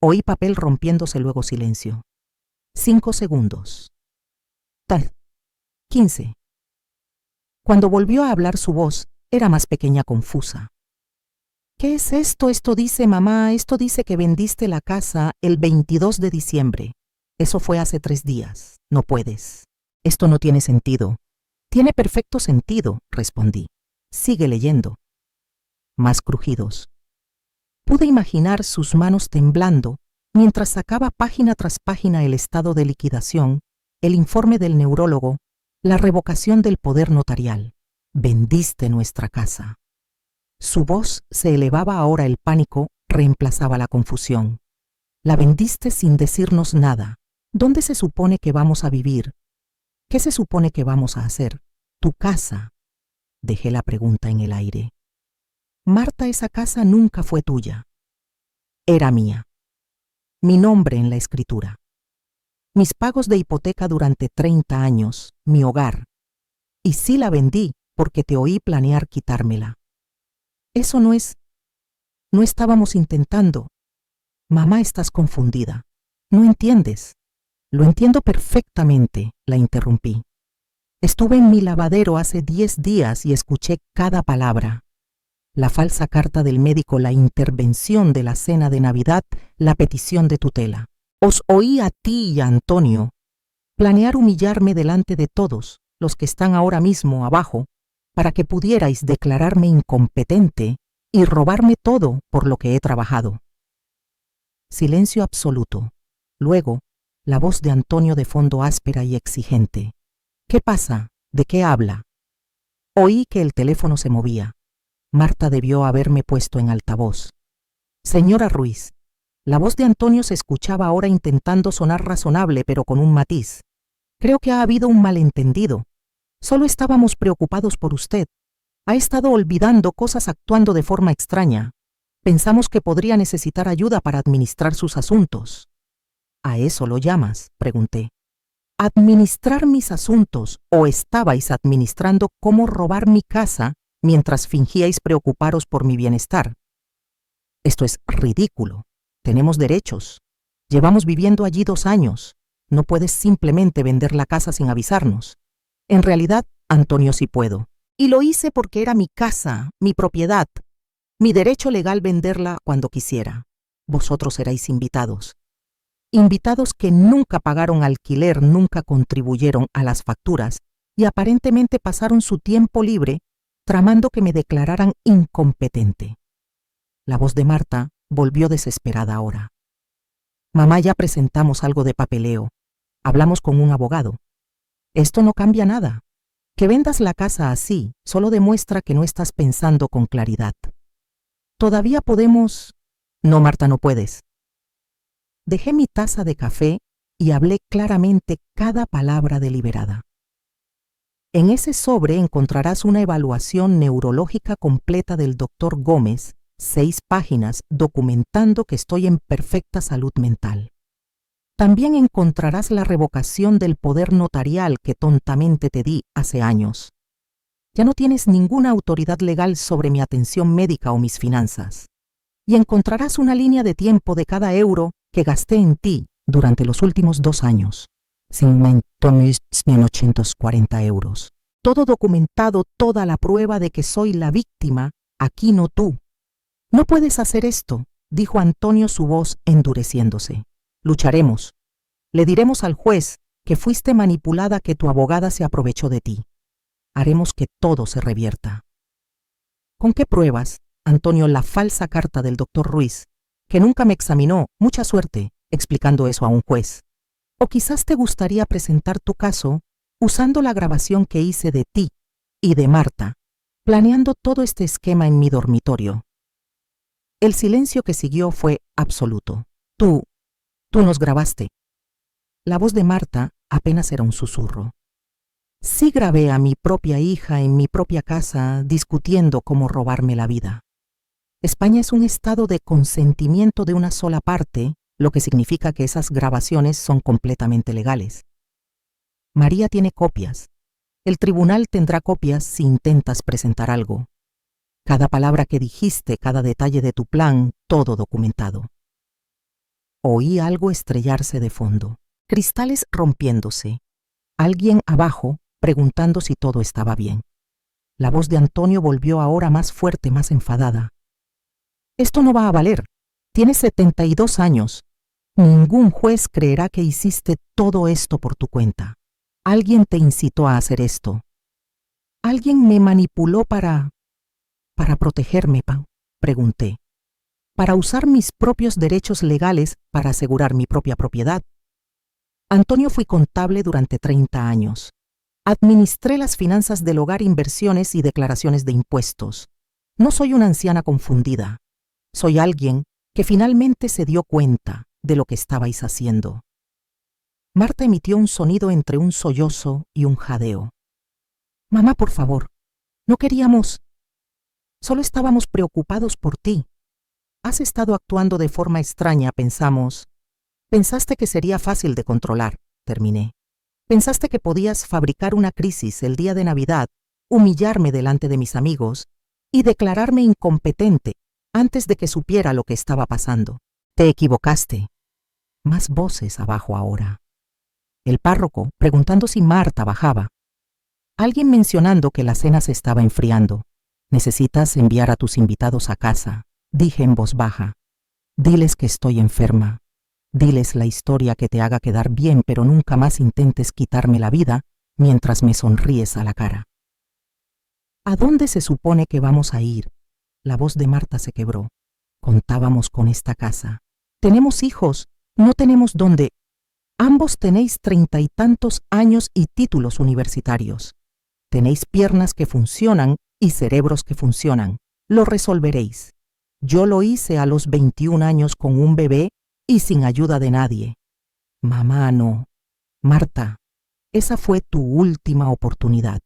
S2: Oí papel rompiéndose, luego silencio. 5 segundos. 15. Cuando volvió a hablar su voz, era más pequeña, confusa. ¿Qué es esto? Esto dice, mamá, esto dice que vendiste la casa el 22 de diciembre. Eso fue hace 3 días. No puedes. Esto no tiene sentido. Tiene perfecto sentido, respondí. Sigue leyendo. Más crujidos. Pude imaginar sus manos temblando mientras sacaba página tras página el estado de liquidación, el informe del neurólogo, la revocación del poder notarial. Vendiste nuestra casa. Su voz se elevaba ahora, el pánico reemplazaba la confusión. La vendiste sin decirnos nada. ¿Dónde se supone que vamos a vivir? ¿Qué se supone que vamos a hacer? Tu casa. Dejé la pregunta en el aire. Marta, esa casa nunca fue tuya. Era mía. Mi nombre en la escritura. Mis pagos de hipoteca durante 30 años, mi hogar. Y sí la vendí porque te oí planear quitármela. Eso no es... No estábamos intentando. Mamá, estás confundida. No entiendes. Lo entiendo perfectamente, la interrumpí. Estuve en mi lavadero hace 10 días y escuché cada palabra. La falsa carta del médico, la intervención de la cena de Navidad, la petición de tutela. Os oí a ti y a Antonio planear humillarme delante de todos los que están ahora mismo abajo para que pudierais declararme incompetente y robarme todo por lo que he trabajado. Silencio absoluto. Luego, la voz de Antonio de fondo, áspera y exigente. ¿Qué pasa? ¿De qué habla? Oí que el teléfono se movía. Marta debió haberme puesto en altavoz. Señora Ruiz. La voz de Antonio se escuchaba ahora intentando sonar razonable, pero con un matiz. Creo que ha habido un malentendido. Solo estábamos preocupados por usted. Ha estado olvidando cosas, actuando de forma extraña. Pensamos que podría necesitar ayuda para administrar sus asuntos. ¿A eso lo llamas?, pregunté. ¿Administrar mis asuntos o estabais administrando cómo robar mi casa mientras fingíais preocuparos por mi bienestar? Esto es ridículo. Tenemos derechos. Llevamos viviendo allí 2 años. No puedes simplemente vender la casa sin avisarnos. En realidad, Antonio, sí puedo. Y lo hice porque era mi casa, mi propiedad, mi derecho legal venderla cuando quisiera. Vosotros erais invitados. Invitados que nunca pagaron alquiler, nunca contribuyeron a las facturas y aparentemente pasaron su tiempo libre tramando que me declararan incompetente. La voz de Marta volvió desesperada ahora. Mamá, ya presentamos algo de papeleo. Hablamos con un abogado. Esto no cambia nada. Que vendas la casa así solo demuestra que no estás pensando con claridad. Todavía podemos... No, Marta, no puedes. Dejé mi taza de café y hablé claramente cada palabra deliberada. En ese sobre encontrarás una evaluación neurológica completa del Dr. Gómez, 6 páginas documentando que estoy en perfecta salud mental. También encontrarás la revocación del poder notarial que tontamente te di hace años. Ya no tienes ninguna autoridad legal sobre mi atención médica o mis finanzas. Y encontrarás una línea de tiempo de cada euro que gasté en ti durante los últimos 2 años. 5.840 euros. Todo documentado, toda la prueba de que soy la víctima, aquí no tú. No puedes hacer esto, dijo Antonio, su voz endureciéndose. Lucharemos. Le diremos al juez que fuiste manipulada, que tu abogada se aprovechó de ti. Haremos que todo se revierta. ¿Con qué pruebas, Antonio? La falsa carta del doctor Ruiz, que nunca me examinó, mucha suerte, explicando eso a un juez. O quizás te gustaría presentar tu caso usando la grabación que hice de ti y de Marta, planeando todo este esquema en mi dormitorio. El silencio que siguió fue absoluto. Tú nos grabaste. La voz de Marta apenas era un susurro. Sí grabé a mi propia hija en mi propia casa discutiendo cómo robarme la vida. España es un estado de consentimiento de una sola parte, lo que significa que esas grabaciones son completamente legales. María tiene copias. El tribunal tendrá copias si intentas presentar algo. Cada palabra que dijiste, cada detalle de tu plan, todo documentado. Oí algo estrellarse de fondo, cristales rompiéndose. Alguien abajo preguntando si todo estaba bien. La voz de Antonio volvió ahora más fuerte, más enfadada. Esto no va a valer. Tienes 72 años. Ningún juez creerá que hiciste todo esto por tu cuenta. Alguien te incitó a hacer esto. Alguien me manipuló para protegerme, pregunté. Para usar mis propios derechos legales para asegurar mi propia propiedad. Antonio, fui contable durante 30 años. Administré las finanzas del hogar, inversiones y declaraciones de impuestos. No soy una anciana confundida. Soy alguien que finalmente se dio cuenta de lo que estabais haciendo. Marta emitió un sonido entre un sollozo y un jadeo. Mamá, por favor, no queríamos. Solo estábamos preocupados por ti. Has estado actuando de forma extraña, pensamos. Pensaste que sería fácil de controlar, terminé. Pensaste que podías fabricar una crisis el día de Navidad, humillarme delante de mis amigos y declararme incompetente antes de que supiera lo que estaba pasando. Te equivocaste. Más voces abajo ahora. El párroco preguntando si Marta bajaba. Alguien mencionando que la cena se estaba enfriando. Necesitas enviar a tus invitados a casa, dije en voz baja. Diles que estoy enferma. Diles la historia que te haga quedar bien, pero nunca más intentes quitarme la vida mientras me sonríes a la cara. ¿A dónde se supone que vamos a ir? La voz de Marta se quebró. Contábamos con esta casa. Tenemos hijos, no tenemos dónde. Ambos tenéis 30 y tantos años y títulos universitarios. Tenéis piernas que funcionan y cerebros que funcionan. Lo resolveréis. Yo lo hice a los 21 años con un bebé y sin ayuda de nadie. Mamá, no. Marta, esa fue tu última oportunidad.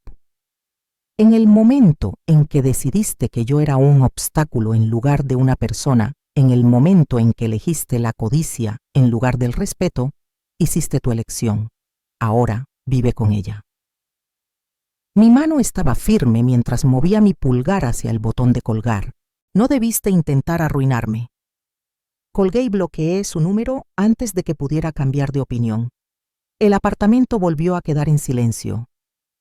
S2: En el momento en que decidiste que yo era un obstáculo en lugar de una persona, en el momento en que elegiste la codicia en lugar del respeto, hiciste tu elección. Ahora vive con ella. Mi mano estaba firme mientras movía mi pulgar hacia el botón de colgar. No debiste intentar arruinarme. Colgué y bloqueé su número antes de que pudiera cambiar de opinión. El apartamento volvió a quedar en silencio.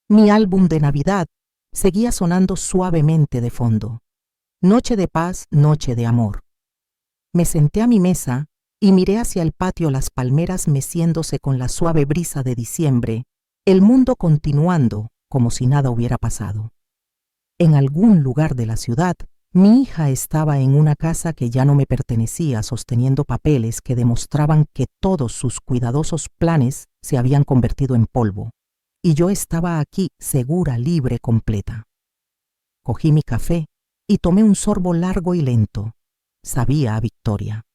S2: Mi álbum de Navidad seguía sonando suavemente de fondo. Noche de paz, noche de amor. Me senté a mi mesa y miré hacia el patio, las palmeras meciéndose con la suave brisa de diciembre, el mundo continuando como si nada hubiera pasado. En algún lugar de la ciudad, mi hija estaba en una casa que ya no me pertenecía, sosteniendo papeles que demostraban que todos sus cuidadosos planes se habían convertido en polvo, y yo estaba aquí segura, libre, completa. Cogí mi café y tomé un sorbo largo y lento. Sabía a victoria.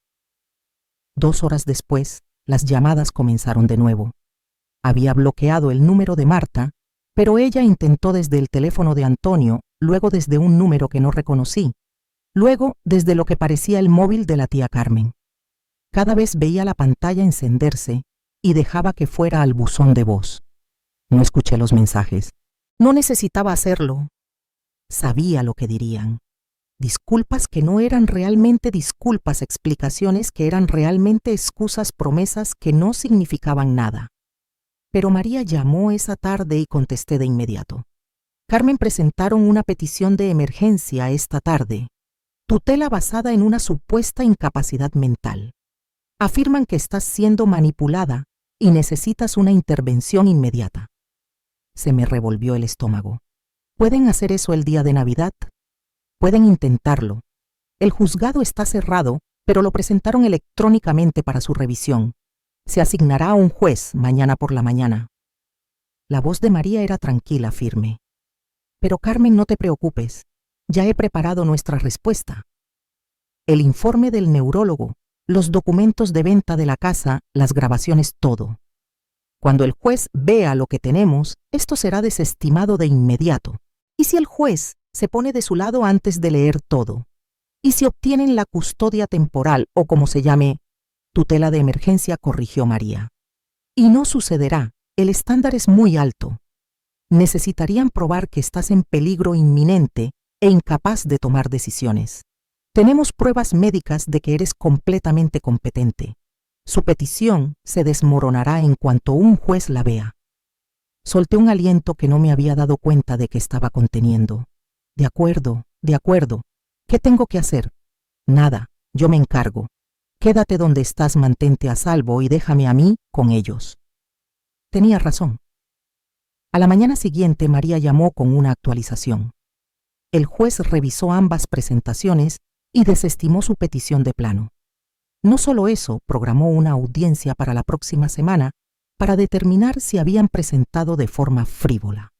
S2: 2 horas después, las llamadas comenzaron de nuevo. Había bloqueado el número de Marta, pero ella intentó desde el teléfono de Antonio, luego desde un número que no reconocí, luego desde lo que parecía el móvil de la tía Carmen. Cada vez veía la pantalla encenderse y dejaba que fuera al buzón de voz. No escuché los mensajes. No necesitaba hacerlo. Sabía lo que dirían. Disculpas que no eran realmente disculpas, explicaciones que eran realmente excusas, promesas que no significaban nada. Pero María llamó esa tarde y contesté de inmediato. Carmen, presentaron una petición de emergencia esta tarde. Tutela basada en una supuesta incapacidad mental. Afirman que estás siendo manipulada y necesitas una intervención inmediata. Se me revolvió el estómago. ¿Pueden hacer eso el día de Navidad? Pueden intentarlo. El juzgado está cerrado, pero lo presentaron electrónicamente para su revisión. Se asignará a un juez mañana por la mañana. La voz de María era tranquila, firme. Pero Carmen, no te preocupes. Ya he preparado nuestra respuesta. El informe del neurólogo, los documentos de venta de la casa, las grabaciones, todo. Cuando el juez vea lo que tenemos, esto será desestimado de inmediato. ¿Y si el juez se pone de su lado antes de leer todo? ¿Y si obtienen la custodia temporal o como se llame, tutela de emergencia?, corrigió María. Y no sucederá, el estándar es muy alto. Necesitarían probar que estás en peligro inminente e incapaz de tomar decisiones. Tenemos pruebas médicas de que eres completamente competente. Su petición se desmoronará en cuanto un juez la vea. Solté un aliento que no me había dado cuenta de que estaba conteniendo. De acuerdo. ¿Qué tengo que hacer? Nada, yo me encargo. Quédate donde estás, mantente a salvo y déjame a mí con ellos. Tenía razón. A la mañana siguiente, María llamó con una actualización. El juez revisó ambas presentaciones y desestimó su petición de plano. No solo eso, programó una audiencia para la próxima semana para determinar si habían presentado de forma frívola.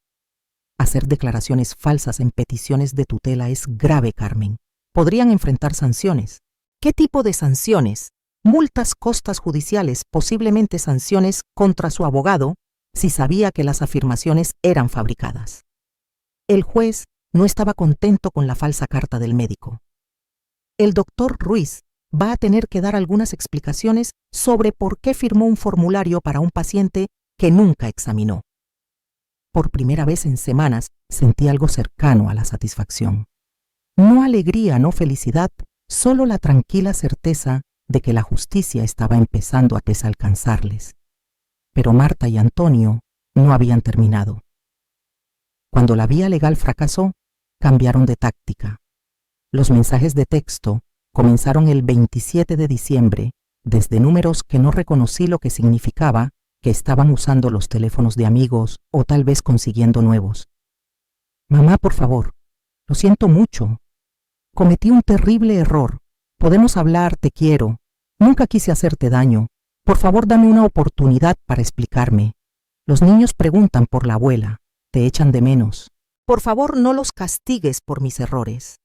S2: Hacer declaraciones falsas en peticiones de tutela es grave, Carmen. Podrían enfrentar sanciones. ¿Qué tipo de sanciones? Multas, costas judiciales, posiblemente sanciones contra su abogado si sabía que las afirmaciones eran fabricadas. El juez no estaba contento con la falsa carta del médico. El doctor Ruiz va a tener que dar algunas explicaciones sobre por qué firmó un formulario para un paciente que nunca examinó. Por primera vez en semanas sentí algo cercano a la satisfacción. No alegría, no felicidad, solo la tranquila certeza de que la justicia estaba empezando a desalcanzarles. Pero Marta y Antonio no habían terminado. Cuando la vía legal fracasó, cambiaron de táctica. Los mensajes de texto comenzaron el 27 de diciembre, desde números que no reconocí lo que significaba, que estaban usando los teléfonos de amigos o tal vez consiguiendo nuevos. Mamá, por favor, lo siento mucho. Cometí un terrible error. Podemos hablar, te quiero. Nunca quise hacerte daño. Por favor, dame una oportunidad para explicarme. Los niños preguntan por la abuela. Te echan de menos. Por favor, no los castigues por mis errores.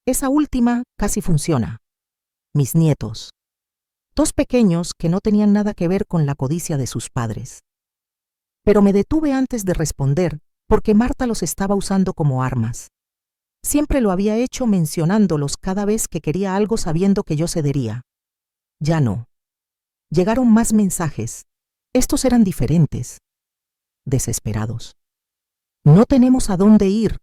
S2: Esa última casi funciona. Mis nietos. 2 pequeños que no tenían nada que ver con la codicia de sus padres. Pero me detuve antes de responder porque Marta los estaba usando como armas. Siempre lo había hecho mencionándolos cada vez que quería algo sabiendo que yo cedería. Ya no. Llegaron más mensajes. Estos eran diferentes. Desesperados. No tenemos a dónde ir.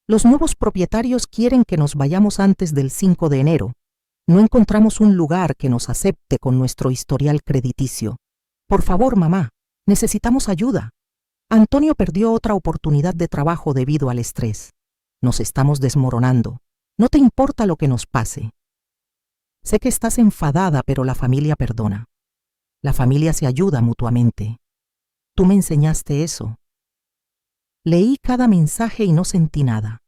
S2: Los nuevos propietarios quieren que nos vayamos antes del 5 de enero. No encontramos un lugar que nos acepte con nuestro historial crediticio. Por favor, mamá, necesitamos ayuda. Antonio perdió otra oportunidad de trabajo debido al estrés. Nos estamos desmoronando. No te importa lo que nos pase. Sé que estás enfadada, pero la familia perdona. La familia se ayuda mutuamente. Tú me enseñaste eso. Leí cada mensaje y no sentí nada.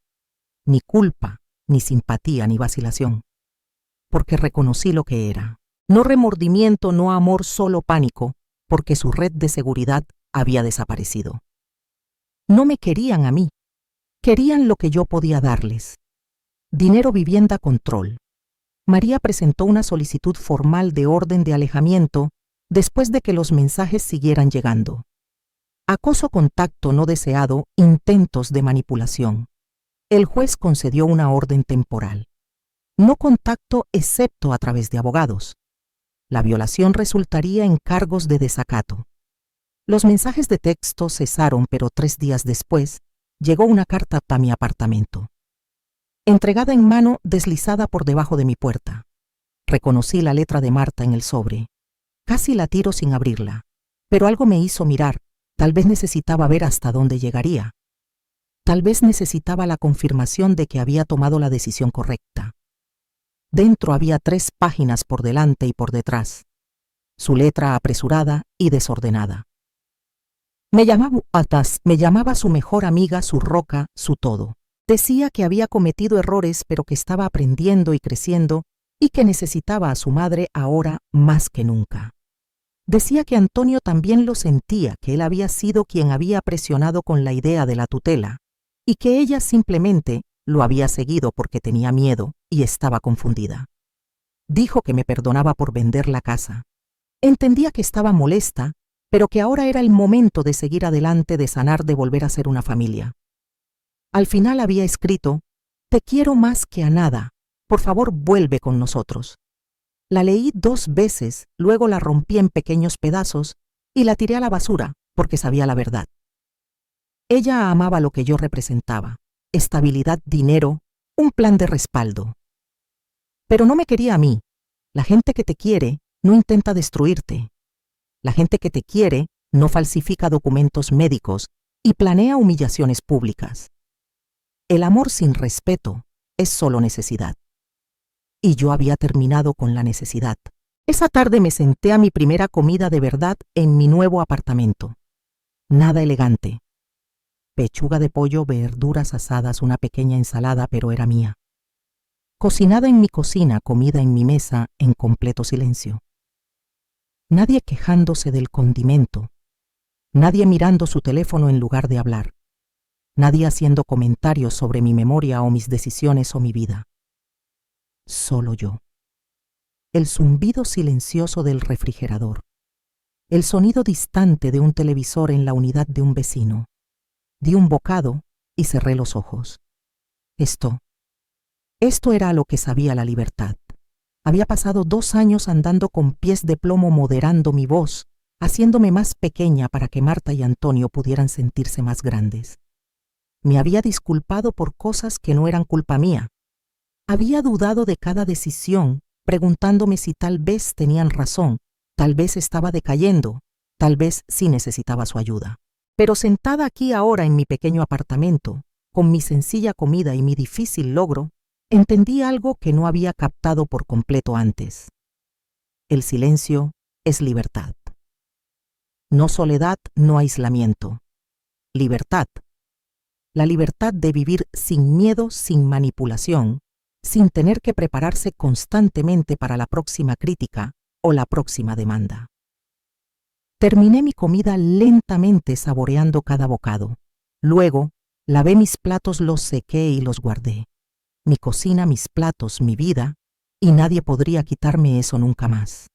S2: Ni culpa, ni simpatía, ni vacilación. Porque reconocí lo que era. No remordimiento, no amor, solo pánico, porque su red de seguridad había desaparecido. No me querían a mí. Querían lo que yo podía darles. Dinero, vivienda, control. María presentó una solicitud formal de orden de alejamiento después de que los mensajes siguieran llegando. Acoso, contacto no deseado, intentos de manipulación. El juez concedió una orden temporal. No contacto excepto a través de abogados. La violación resultaría en cargos de desacato. Los mensajes de texto cesaron, pero 3 días después llegó una carta a mi apartamento. Entregada en mano, deslizada por debajo de mi puerta. Reconocí la letra de Marta en el sobre. Casi la tiro sin abrirla, pero algo me hizo mirar. Tal vez necesitaba ver hasta dónde llegaría. Tal vez necesitaba la confirmación de que había tomado la decisión correcta. Dentro había 3 páginas por delante y por detrás. Su letra apresurada y desordenada. Me llamaba su mejor amiga, su roca, su todo. Decía que había cometido errores, pero que estaba aprendiendo y creciendo y que necesitaba a su madre ahora más que nunca. Decía que Antonio también lo sentía, que él había sido quien había presionado con la idea de la tutela y que ella simplemente lo había seguido porque tenía miedo y estaba confundida. Dijo que me perdonaba por vender la casa. Entendía que estaba molesta, pero que ahora era el momento de seguir adelante, de sanar, de volver a ser una familia. Al final había escrito: «Te quiero más que a nada. Por favor, vuelve con nosotros». La leí 2 veces, luego la rompí en pequeños pedazos y la tiré a la basura porque sabía la verdad. Ella amaba lo que yo representaba: estabilidad, dinero, un plan de respaldo. Pero no me quería a mí. La gente que te quiere no intenta destruirte. La gente que te quiere no falsifica documentos médicos y planea humillaciones públicas. El amor sin respeto es solo necesidad. Y yo había terminado con la necesidad. Esa tarde me senté a mi primera comida de verdad en mi nuevo apartamento. Nada elegante. Pechuga de pollo, verduras asadas, una pequeña ensalada, pero era mía. Cocinada en mi cocina, comida en mi mesa, en completo silencio. Nadie quejándose del condimento. Nadie mirando su teléfono en lugar de hablar. Nadie haciendo comentarios sobre mi memoria o mis decisiones o mi vida. Solo yo. El zumbido silencioso del refrigerador. El sonido distante de un televisor en la unidad de un vecino. Di un bocado y cerré los ojos. Esto era a lo que sabía la libertad. Había pasado 2 años andando con pies de plomo, moderando mi voz, haciéndome más pequeña para que Marta y Antonio pudieran sentirse más grandes. Me había disculpado por cosas que no eran culpa mía. Había dudado de cada decisión, preguntándome si tal vez tenían razón, tal vez estaba decayendo, tal vez sí necesitaba su ayuda. Pero sentada aquí ahora en mi pequeño apartamento, con mi sencilla comida y mi difícil logro, entendí algo que no había captado por completo antes. El silencio es libertad. No soledad, no aislamiento. Libertad. La libertad de vivir sin miedo, sin manipulación, sin tener que prepararse constantemente para la próxima crítica o la próxima demanda. Terminé mi comida lentamente, saboreando cada bocado. Luego, lavé mis platos, los sequé y los guardé. Mi cocina, mis platos, mi vida, y nadie podría quitarme eso nunca más.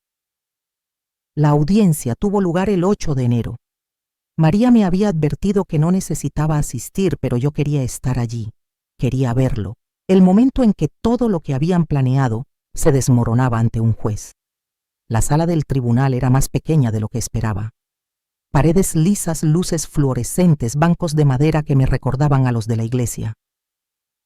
S2: La audiencia tuvo lugar el 8 de enero. María me había advertido que no necesitaba asistir, pero yo quería estar allí. Quería verlo, el momento en que todo lo que habían planeado se desmoronaba ante un juez. La sala del tribunal era más pequeña de lo que esperaba. Paredes lisas, luces fluorescentes, bancos de madera que me recordaban a los de la iglesia.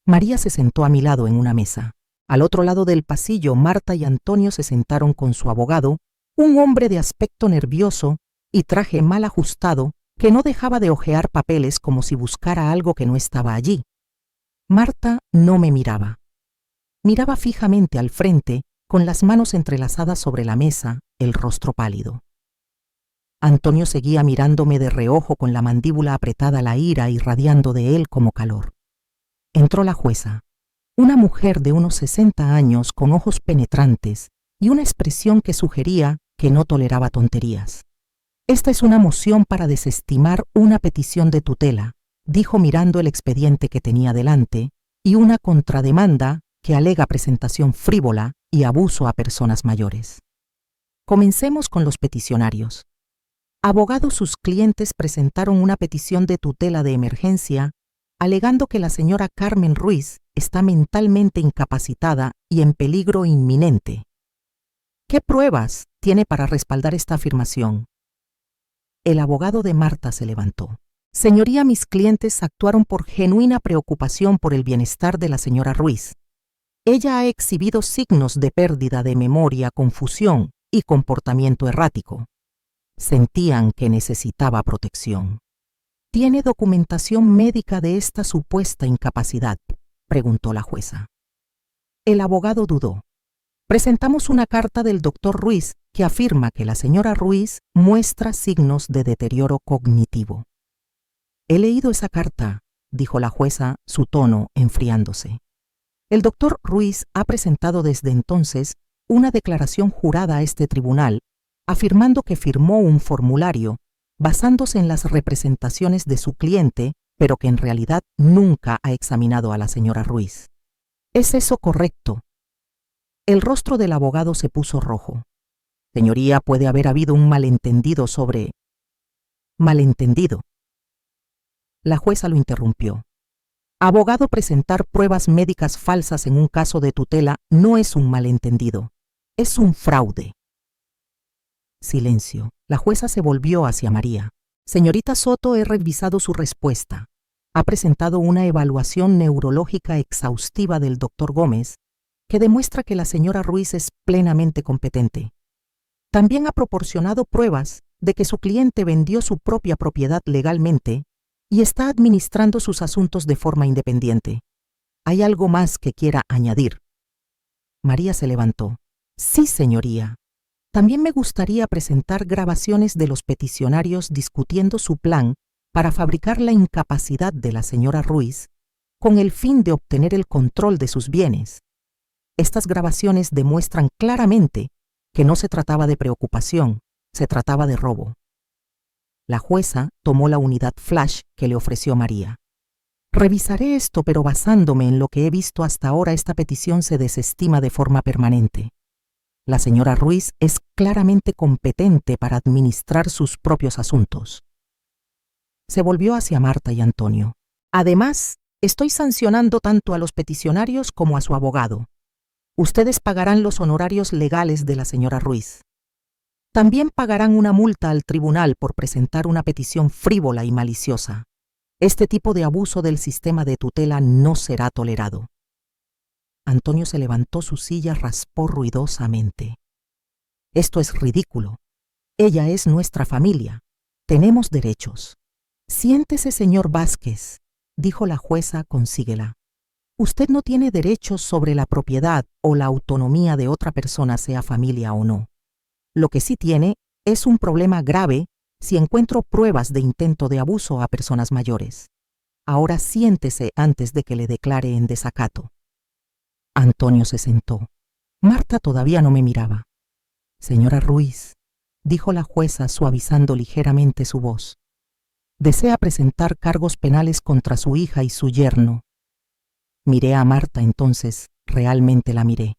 S2: María se sentó a mi lado en una mesa. Al otro lado del pasillo, Marta y Antonio se sentaron con su abogado, un hombre de aspecto nervioso y traje mal ajustado que no dejaba de hojear papeles como si buscara algo que no estaba allí. Marta no me miraba. Miraba fijamente al frente, con las manos entrelazadas sobre la mesa, el rostro pálido. Antonio seguía mirándome de reojo con la mandíbula apretada, la ira irradiando de él como calor. Entró la jueza, una mujer de unos 60 años con ojos penetrantes y una expresión que sugería que no toleraba tonterías. «Esta es una moción para desestimar una petición de tutela», dijo mirando el expediente que tenía delante, «y una contrademanda que alega presentación frívola y abuso a personas mayores». Comencemos con los peticionarios. Abogados, sus clientes presentaron una petición de tutela de emergencia alegando que la señora Carmen Ruiz está mentalmente incapacitada y en peligro inminente. ¿Qué pruebas tiene para respaldar esta afirmación? El abogado de Marta se levantó. Señoría, mis clientes actuaron por genuina preocupación por el bienestar de la señora Ruiz. Ella ha exhibido signos de pérdida de memoria, confusión y comportamiento errático. Sentían que necesitaba protección. ¿Tiene documentación médica de esta supuesta incapacidad?, preguntó la jueza. El abogado dudó. Presentamos una carta del doctor Ruiz que afirma que la señora Ruiz muestra signos de deterioro cognitivo. He leído esa carta, dijo la jueza, su tono enfriándose. El doctor Ruiz ha presentado desde entonces una declaración jurada a este tribunal, afirmando que firmó un formulario basándose en las representaciones de su cliente, pero que en realidad nunca ha examinado a la señora Ruiz. ¿Es eso correcto? El rostro del abogado se puso rojo. Señoría, puede haber habido un malentendido sobre... Malentendido. La jueza lo interrumpió. Abogado, presentar pruebas médicas falsas en un caso de tutela no es un malentendido, es un fraude. Silencio. La jueza se volvió hacia María. Señorita Soto, he revisado su respuesta. Ha presentado una evaluación neurológica exhaustiva del doctor Gómez que demuestra que la señora Ruiz es plenamente competente. También ha proporcionado pruebas de que su cliente vendió su propia propiedad legalmente y está administrando sus asuntos de forma independiente. ¿Hay algo más que quiera añadir? María se levantó. Sí, señoría. También me gustaría presentar grabaciones de los peticionarios discutiendo su plan para fabricar la incapacidad de la señora Ruiz con el fin de obtener el control de sus bienes. Estas grabaciones demuestran claramente que no se trataba de preocupación, se trataba de robo. La jueza tomó la unidad flash que le ofreció María. Revisaré esto, pero basándome en lo que he visto hasta ahora, esta petición se desestima de forma permanente. La señora Ruiz es claramente competente para administrar sus propios asuntos. Se volvió hacia Marta y Antonio. Además, estoy sancionando tanto a los peticionarios como a su abogado. Ustedes pagarán los honorarios legales de la señora Ruiz. También pagarán una multa al tribunal por presentar una petición frívola y maliciosa. Este tipo de abuso del sistema de tutela no será tolerado. Antonio se levantó, su silla raspó ruidosamente. Esto es ridículo. Ella es nuestra familia. Tenemos derechos. Siéntese, señor Vázquez, dijo la jueza con síguela. Usted no tiene derechos sobre la propiedad o la autonomía de otra persona, sea familia o no. Lo que sí tiene es un problema grave si encuentro pruebas de intento de abuso a personas mayores. Ahora siéntese antes de que le declare en desacato. Antonio se sentó. Marta todavía no me miraba. Señora Ruiz, dijo la jueza suavizando ligeramente su voz, desea presentar cargos penales contra su hija y su yerno. Miré a Marta entonces, realmente la miré.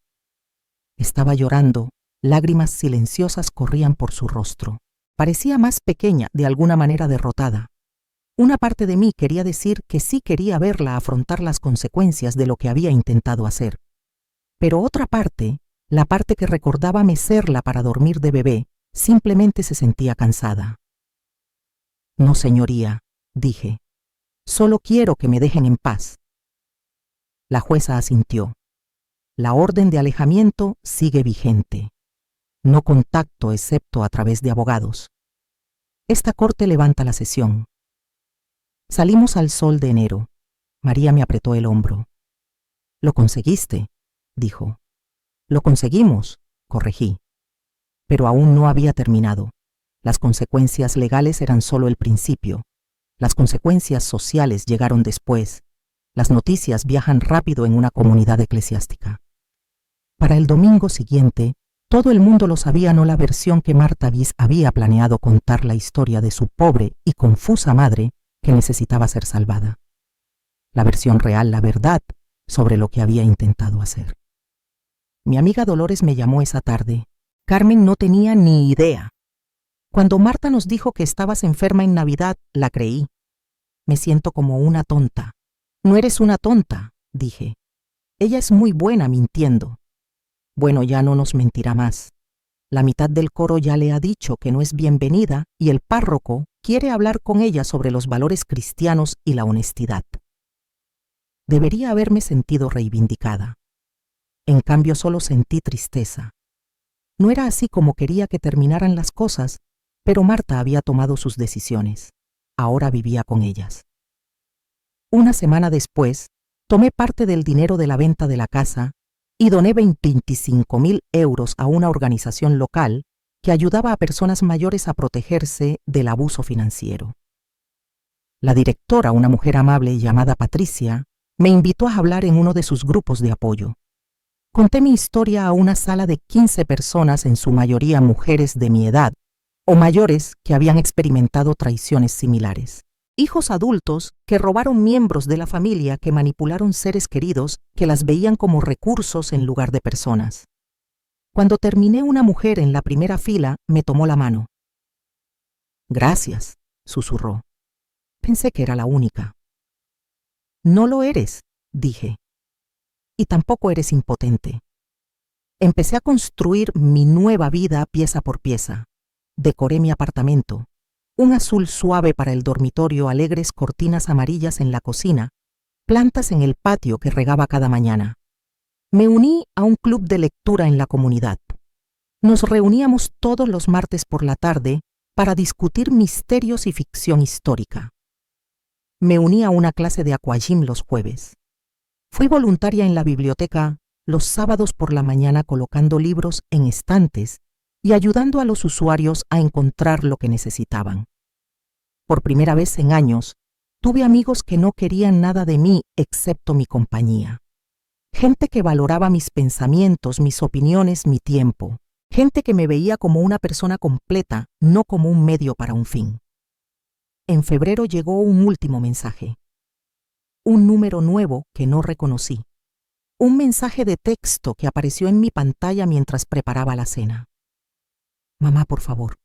S2: Estaba llorando, lágrimas silenciosas corrían por su rostro. Parecía más pequeña, de alguna manera derrotada. Una parte de mí quería decir que sí quería verla afrontar las consecuencias de lo que había intentado hacer. Pero otra parte, la parte que recordaba mecerla para dormir de bebé, simplemente se sentía cansada. No, señoría, dije. Solo quiero que me dejen en paz. La jueza asintió. La orden de alejamiento sigue vigente. No contacto excepto a través de abogados. Esta corte levanta la sesión. Salimos al sol de enero. María me apretó el hombro. «Lo conseguiste», dijo. «Lo conseguimos», corregí. Pero aún no había terminado. Las consecuencias legales eran solo el principio. Las consecuencias sociales llegaron después. Las noticias viajan rápido en una comunidad eclesiástica. Para el domingo siguiente, todo el mundo lo sabía, no la versión que Marta Viz había planeado contar la historia de su pobre y confusa madre que necesitaba ser salvada. La versión real, la verdad, sobre lo que había intentado hacer. Mi amiga Dolores me llamó esa tarde. Carmen no tenía ni idea. Cuando Marta nos dijo que estabas enferma en Navidad, la creí. Me siento como una tonta. «No eres una tonta», dije. «Ella es muy buena mintiendo». Bueno, ya no nos mentirá más. La mitad del coro ya le ha dicho que no es bienvenida y el párroco quiere hablar con ella sobre los valores cristianos y la honestidad. Debería haberme sentido reivindicada. En cambio, solo sentí tristeza. No era así como quería que terminaran las cosas, pero Marta había tomado sus decisiones. Ahora vivía con ellas. Una semana después, tomé parte del dinero de la venta de la casa y doné 25.000 euros a una organización local que ayudaba a personas mayores a protegerse del abuso financiero. La directora, una mujer amable llamada Patricia, me invitó a hablar en uno de sus grupos de apoyo. Conté mi historia a una sala de 15 personas, en su mayoría mujeres de mi edad, o mayores que habían experimentado traiciones similares. Hijos adultos que robaron miembros de la familia, que manipularon seres queridos que las veían como recursos en lugar de personas. Cuando terminé, una mujer en la primera fila me tomó la mano. «Gracias», susurró. Pensé que era la única. «No lo eres», dije. «Y tampoco eres impotente». Empecé a construir mi nueva vida pieza por pieza. Decoré mi apartamento. Un azul suave para el dormitorio, alegres cortinas amarillas en la cocina, plantas en el patio que regaba cada mañana. Me uní a un club de lectura en la comunidad. Nos reuníamos todos los martes por la tarde para discutir misterios y ficción histórica. Me uní a una clase de aquagym los jueves. Fui voluntaria en la biblioteca los sábados por la mañana, colocando libros en estantes y ayudando a los usuarios a encontrar lo que necesitaban. Por primera vez en años, tuve amigos que no querían nada de mí excepto mi compañía. Gente que valoraba mis pensamientos, mis opiniones, mi tiempo. Gente que me veía como una persona completa, no como un medio para un fin. En febrero llegó un último mensaje. Un número nuevo que no reconocí. Un mensaje de texto que apareció en mi pantalla mientras preparaba la cena. «Mamá, por favor,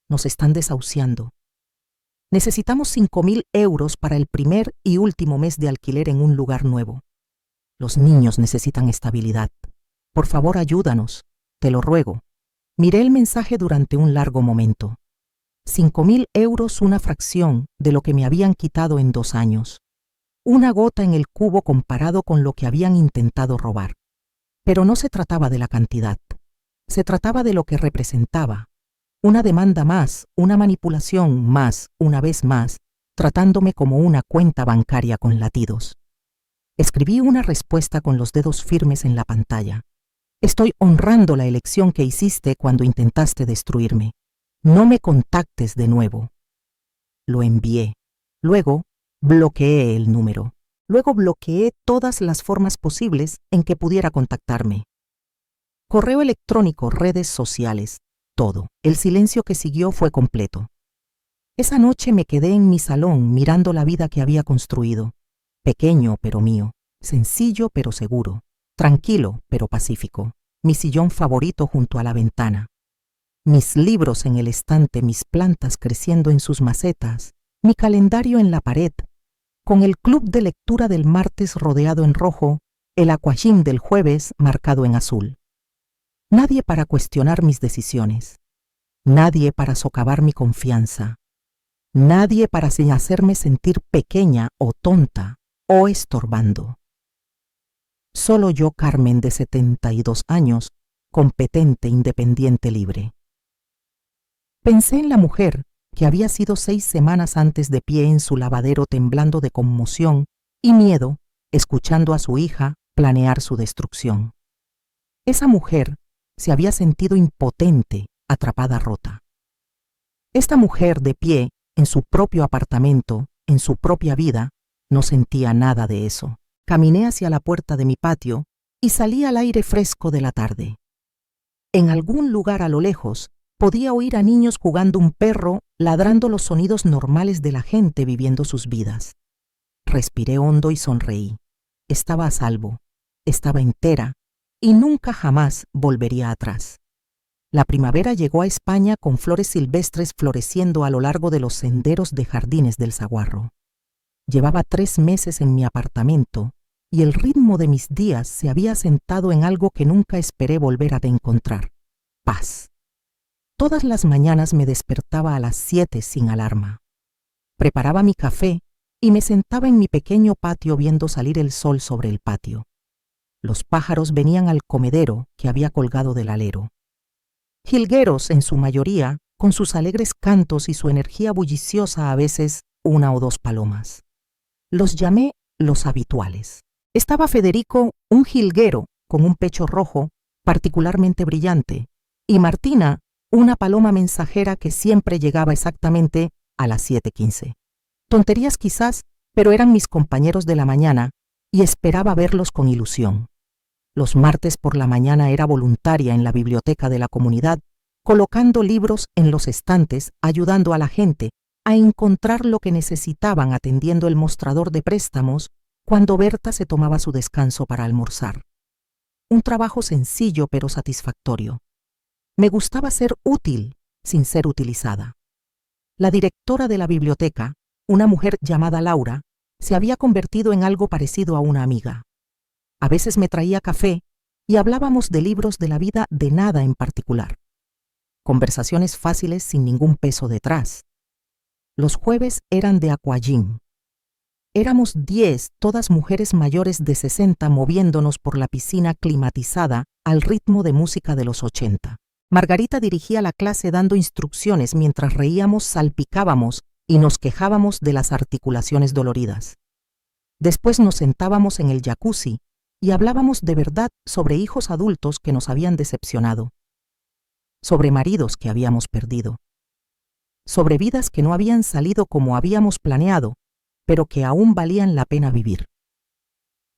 S2: nos están desahuciando. Necesitamos 5.000 euros para el primer y último mes de alquiler en un lugar nuevo. Los niños necesitan estabilidad. Por favor, ayúdanos, te lo ruego». Miré el mensaje durante un largo momento. 5.000 euros, una fracción de lo que me habían quitado en 2 años. Una gota en el cubo comparado con lo que habían intentado robar. Pero no se trataba de la cantidad. Se trataba de lo que representaba. Una demanda más, una manipulación más, una vez más, tratándome como una cuenta bancaria con latidos. Escribí una respuesta con los dedos firmes en la pantalla. «Estoy honrando la elección que hiciste cuando intentaste destruirme. No me contactes de nuevo». Lo envié. Luego, bloqueé el número. Luego bloqueé todas las formas posibles en que pudiera contactarme. Correo electrónico, redes sociales, todo. El silencio que siguió fue completo. Esa noche me quedé en mi salón mirando la vida que había construido. Pequeño pero mío, sencillo pero seguro, tranquilo pero pacífico. Mi sillón favorito junto a la ventana. Mis libros en el estante, mis plantas creciendo en sus macetas, mi calendario en la pared, con el club de lectura del martes rodeado en rojo, el aquagym del jueves marcado en azul. Nadie para cuestionar mis decisiones, nadie para socavar mi confianza, nadie para sin hacerme sentir pequeña o tonta o estorbando. Solo yo, Carmen, de 72 años, competente, independiente, libre. Pensé en la mujer que había sido 6 semanas antes de pie en su lavadero temblando de conmoción y miedo, escuchando a su hija planear su destrucción. Esa mujer se había sentido impotente, atrapada, rota. Esta mujer de pie en su propio apartamento, en su propia vida, no sentía nada de eso. Caminé hacia la puerta de mi patio y salí al aire fresco de la tarde. En algún lugar a lo lejos podía oír a niños jugando, un perro ladrando, los sonidos normales de la gente viviendo sus vidas. Respiré hondo y sonreí. Estaba a salvo, estaba entera y nunca jamás volvería atrás. La primavera llegó a España con flores silvestres floreciendo a lo largo de los senderos de jardines del Saguarro. Llevaba 3 meses en mi apartamento y el ritmo de mis días se había asentado en algo que nunca esperé volver a encontrar: paz. Todas las mañanas me despertaba a las 7 sin alarma. Preparaba mi café y me sentaba en mi pequeño patio viendo salir el sol sobre el patio. Los pájaros venían al comedero que había colgado del alero. Jilgueros en su mayoría, con sus alegres cantos y su energía bulliciosa, a veces 1 o 2 palomas. Los llamé los habituales. Estaba Federico, un jilguero con un pecho rojo particularmente brillante, y Martina, una paloma mensajera que siempre llegaba exactamente a las 7:15. Tonterías quizás, pero eran mis compañeros de la mañana y esperaba verlos con ilusión. Los martes por la mañana era voluntaria en la biblioteca de la comunidad, colocando libros en los estantes, ayudando a la gente a encontrar lo que necesitaban, atendiendo el mostrador de préstamos cuando Berta se tomaba su descanso para almorzar. Un trabajo sencillo pero satisfactorio. Me gustaba ser útil sin ser utilizada. La directora de la biblioteca, una mujer llamada Laura, se había convertido en algo parecido a una amiga. A veces me traía café y hablábamos de libros, de la vida, de nada en particular. Conversaciones fáciles sin ningún peso detrás. Los jueves eran de aquagym. Éramos 10, todas mujeres mayores de 60, moviéndonos por la piscina climatizada al ritmo de música de los 80. Margarita dirigía la clase dando instrucciones mientras reíamos, salpicábamos y nos quejábamos de las articulaciones doloridas. Después nos sentábamos en el jacuzzi y hablábamos de verdad sobre hijos adultos que nos habían decepcionado, sobre maridos que habíamos perdido, sobre vidas que no habían salido como habíamos planeado, pero que aún valían la pena vivir.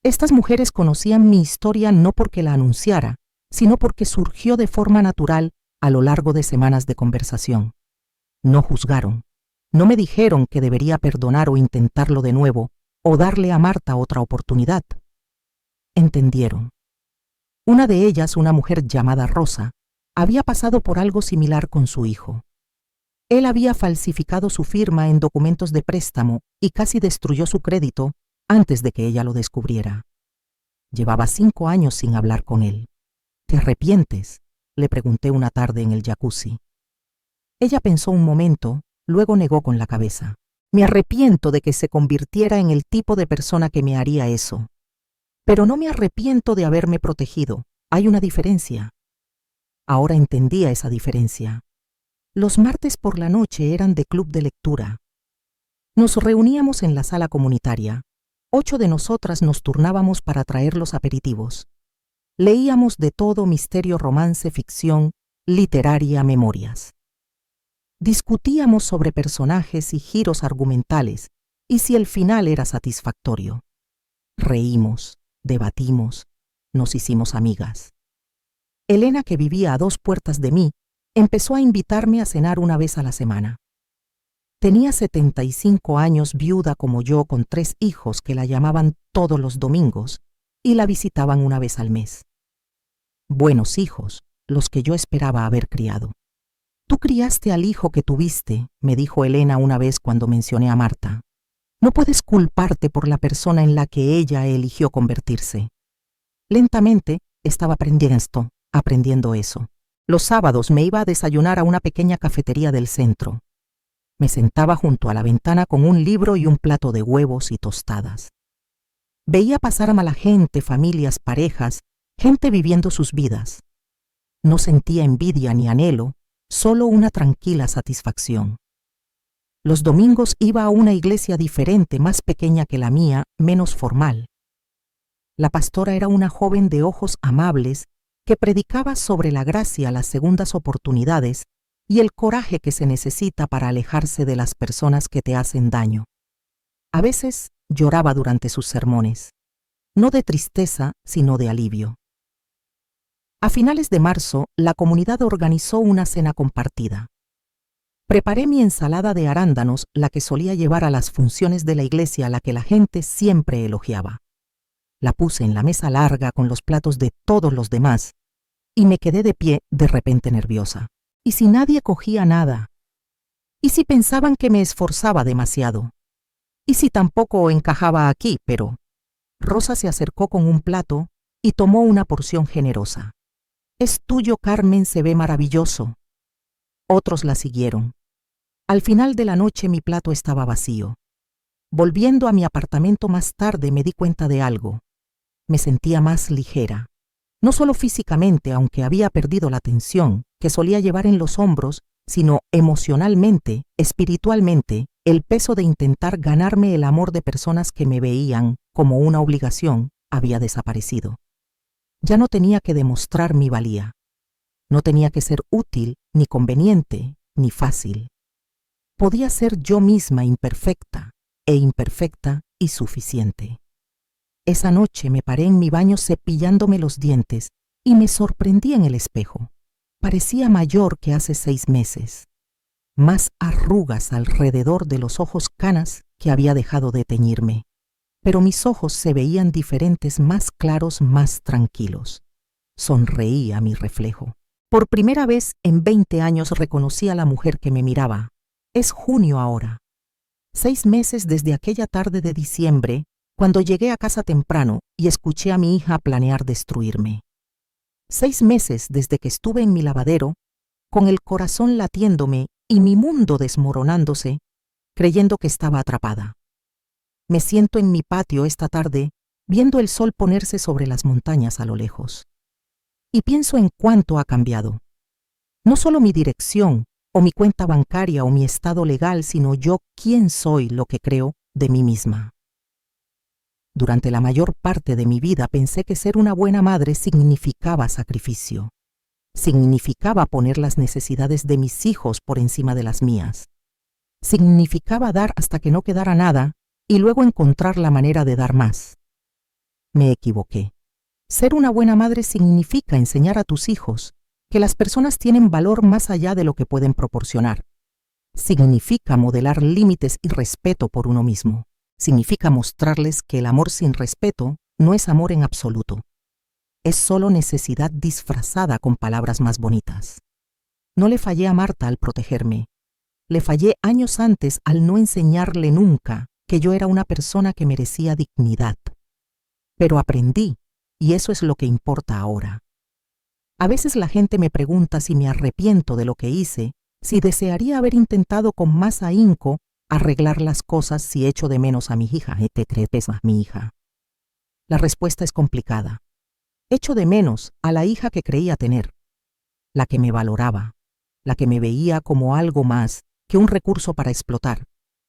S2: Estas mujeres conocían mi historia no porque la anunciara, sino porque surgió de forma natural a lo largo de semanas de conversación. No juzgaron, no me dijeron que debería perdonar o intentarlo de nuevo, o darle a Marta otra oportunidad. Entendieron. Una de ellas, una mujer llamada Rosa, había pasado por algo similar con su hijo. Él había falsificado su firma en documentos de préstamo y casi destruyó su crédito antes de que ella lo descubriera. Llevaba 5 años sin hablar con él. ¿Te arrepientes?, le pregunté una tarde en el jacuzzi. Ella pensó un momento, luego negó con la cabeza. Me arrepiento de que se convirtiera en el tipo de persona que me haría eso. Pero no me arrepiento de haberme protegido. Hay una diferencia. Ahora entendía esa diferencia. Los martes por la noche eran de club de lectura. Nos reuníamos en la sala comunitaria. 8 de nosotras nos turnábamos para traer los aperitivos. Leíamos de todo: misterio, romance, ficción, literaria, memorias. Discutíamos sobre personajes y giros argumentales y si el final era satisfactorio. Reímos, debatimos, nos hicimos amigas. Elena, que vivía a 2 puertas de mí, empezó a invitarme a cenar una vez a la semana. Tenía 75 años, viuda como yo, con 3 hijos que la llamaban todos los domingos y la visitaban una vez al mes. Buenos hijos, los que yo esperaba haber criado. Tú criaste al hijo que tuviste, me dijo Elena una vez cuando mencioné a Marta. No puedes culparte por la persona en la que ella eligió convertirse. Lentamente estaba aprendiendo eso. Los sábados me iba a desayunar a una pequeña cafetería del centro. Me sentaba junto a la ventana con un libro y un plato de huevos y tostadas. Veía pasar a mala gente, familias, parejas, gente viviendo sus vidas. No sentía envidia ni anhelo, solo una tranquila satisfacción. Los domingos iba a una iglesia diferente, más pequeña que la mía, menos formal. La pastora era una joven de ojos amables que predicaba sobre la gracia, las segundas oportunidades y el coraje que se necesita para alejarse de las personas que te hacen daño. A veces lloraba durante sus sermones, no de tristeza, sino de alivio. A finales de marzo, la comunidad organizó una cena compartida. Preparé mi ensalada de arándanos, la que solía llevar a las funciones de la iglesia, a la que la gente siempre elogiaba. La puse en la mesa larga con los platos de todos los demás y me quedé de pie de repente nerviosa. ¿Y si nadie cogía nada? ¿Y si pensaban que me esforzaba demasiado? ¿Y si tampoco encajaba aquí? Pero Rosa se acercó con un plato y tomó una porción generosa. «Es tuyo, Carmen, se ve maravilloso». Otros la siguieron. Al final de la noche mi plato estaba vacío. Volviendo a mi apartamento más tarde me di cuenta de algo. Me sentía más ligera. No solo físicamente, aunque había perdido la tensión que solía llevar en los hombros, sino emocionalmente, espiritualmente, el peso de intentar ganarme el amor de personas que me veían como una obligación había desaparecido. Ya no tenía que demostrar mi valía. No tenía que ser útil, ni conveniente, ni fácil. Podía ser yo misma imperfecta y suficiente. Esa noche me paré en mi baño cepillándome los dientes y me sorprendí en el espejo. Parecía mayor que hace 6 meses. Más arrugas alrededor de los ojos, canas que había dejado de teñirme. Pero mis ojos se veían diferentes, más claros, más tranquilos. Sonreí a mi reflejo. Por primera vez en 20 años reconocí a la mujer que me miraba. Es junio ahora. 6 meses desde aquella tarde de diciembre, cuando llegué a casa temprano y escuché a mi hija planear destruirme. 6 meses desde que estuve en mi lavadero, con el corazón latiéndome y mi mundo desmoronándose, creyendo que estaba atrapada. Me siento en mi patio esta tarde, viendo el sol ponerse sobre las montañas a lo lejos. Y pienso en cuánto ha cambiado. No solo mi dirección, o mi cuenta bancaria, o mi estado legal, sino yo quién soy, lo que creo de mí misma. Durante la mayor parte de mi vida pensé que ser una buena madre significaba sacrificio. Significaba poner las necesidades de mis hijos por encima de las mías. Significaba dar hasta que no quedara nada y luego encontrar la manera de dar más. Me equivoqué. Ser una buena madre significa enseñar a tus hijos que las personas tienen valor más allá de lo que pueden proporcionar. Significa modelar límites y respeto por uno mismo. Significa mostrarles que el amor sin respeto no es amor en absoluto. Es solo necesidad disfrazada con palabras más bonitas. No le fallé a Marta al protegerme. Le fallé años antes al no enseñarle nunca que yo era una persona que merecía dignidad. Pero aprendí, y eso es lo que importa ahora. A veces la gente me pregunta si me arrepiento de lo que hice, si desearía haber intentado con más ahínco arreglar las cosas, si echo de menos a mi hija. Mi hija. La respuesta es complicada. Echo de menos a la hija que creía tener, la que me valoraba, la que me veía como algo más que un recurso para explotar.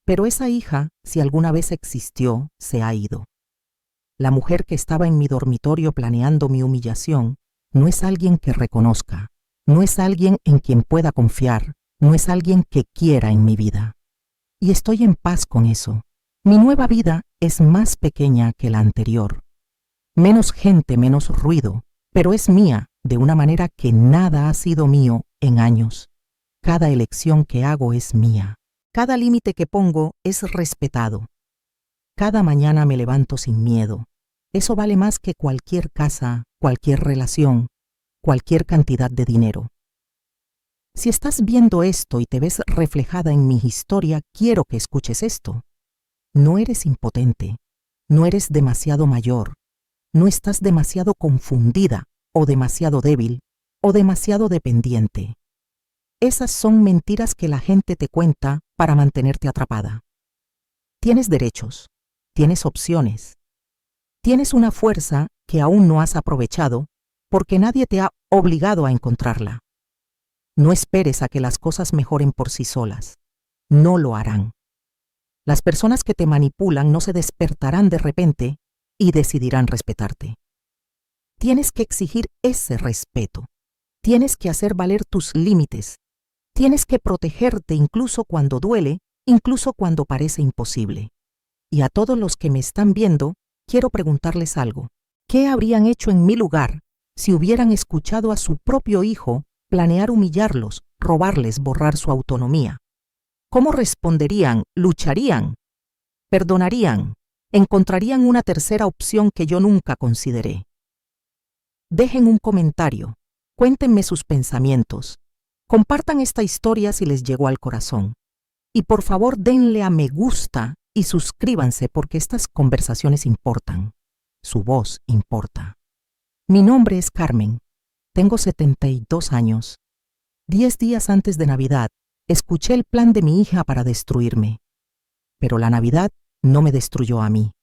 S2: Pero esa hija, si alguna vez existió, se ha ido. La mujer que estaba en mi dormitorio planeando mi humillación no es alguien que reconozca, no es alguien en quien pueda confiar, no es alguien que quiera en mi vida. Y estoy en paz con eso. Mi nueva vida es más pequeña que la anterior. Menos gente, menos ruido, pero es mía de una manera que nada ha sido mío en años. Cada elección que hago es mía. Cada límite que pongo es respetado. Cada mañana me levanto sin miedo. Eso vale más que cualquier casa, cualquier relación, cualquier cantidad de dinero. Si estás viendo esto y te ves reflejada en mi historia, quiero que escuches esto. No eres impotente, no eres demasiado mayor, no estás demasiado confundida o demasiado débil o demasiado dependiente. Esas son mentiras que la gente te cuenta para mantenerte atrapada. Tienes derechos, tienes opciones, tienes una fuerza que aún no has aprovechado porque nadie te ha obligado a encontrarla. No esperes a que las cosas mejoren por sí solas. No lo harán. Las personas que te manipulan no se despertarán de repente y decidirán respetarte. Tienes que exigir ese respeto. Tienes que hacer valer tus límites. Tienes que protegerte incluso cuando duele, incluso cuando parece imposible. Y a todos los que me están viendo, quiero preguntarles algo. ¿Qué habrían hecho en mi lugar si hubieran escuchado a su propio hijo planear humillarlos, robarles, borrar su autonomía? ¿Cómo responderían? ¿Lucharían? ¿Perdonarían? ¿Encontrarían una tercera opción que yo nunca consideré? Dejen un comentario. Cuéntenme sus pensamientos. Compartan esta historia si les llegó al corazón. Y por favor denle a me gusta y suscríbanse porque estas conversaciones importan. Su voz importa. Mi nombre es Carmen. Tengo 72 años. 10 días antes de Navidad, escuché el plan de mi hija para destruirme. Pero la Navidad no me destruyó a mí.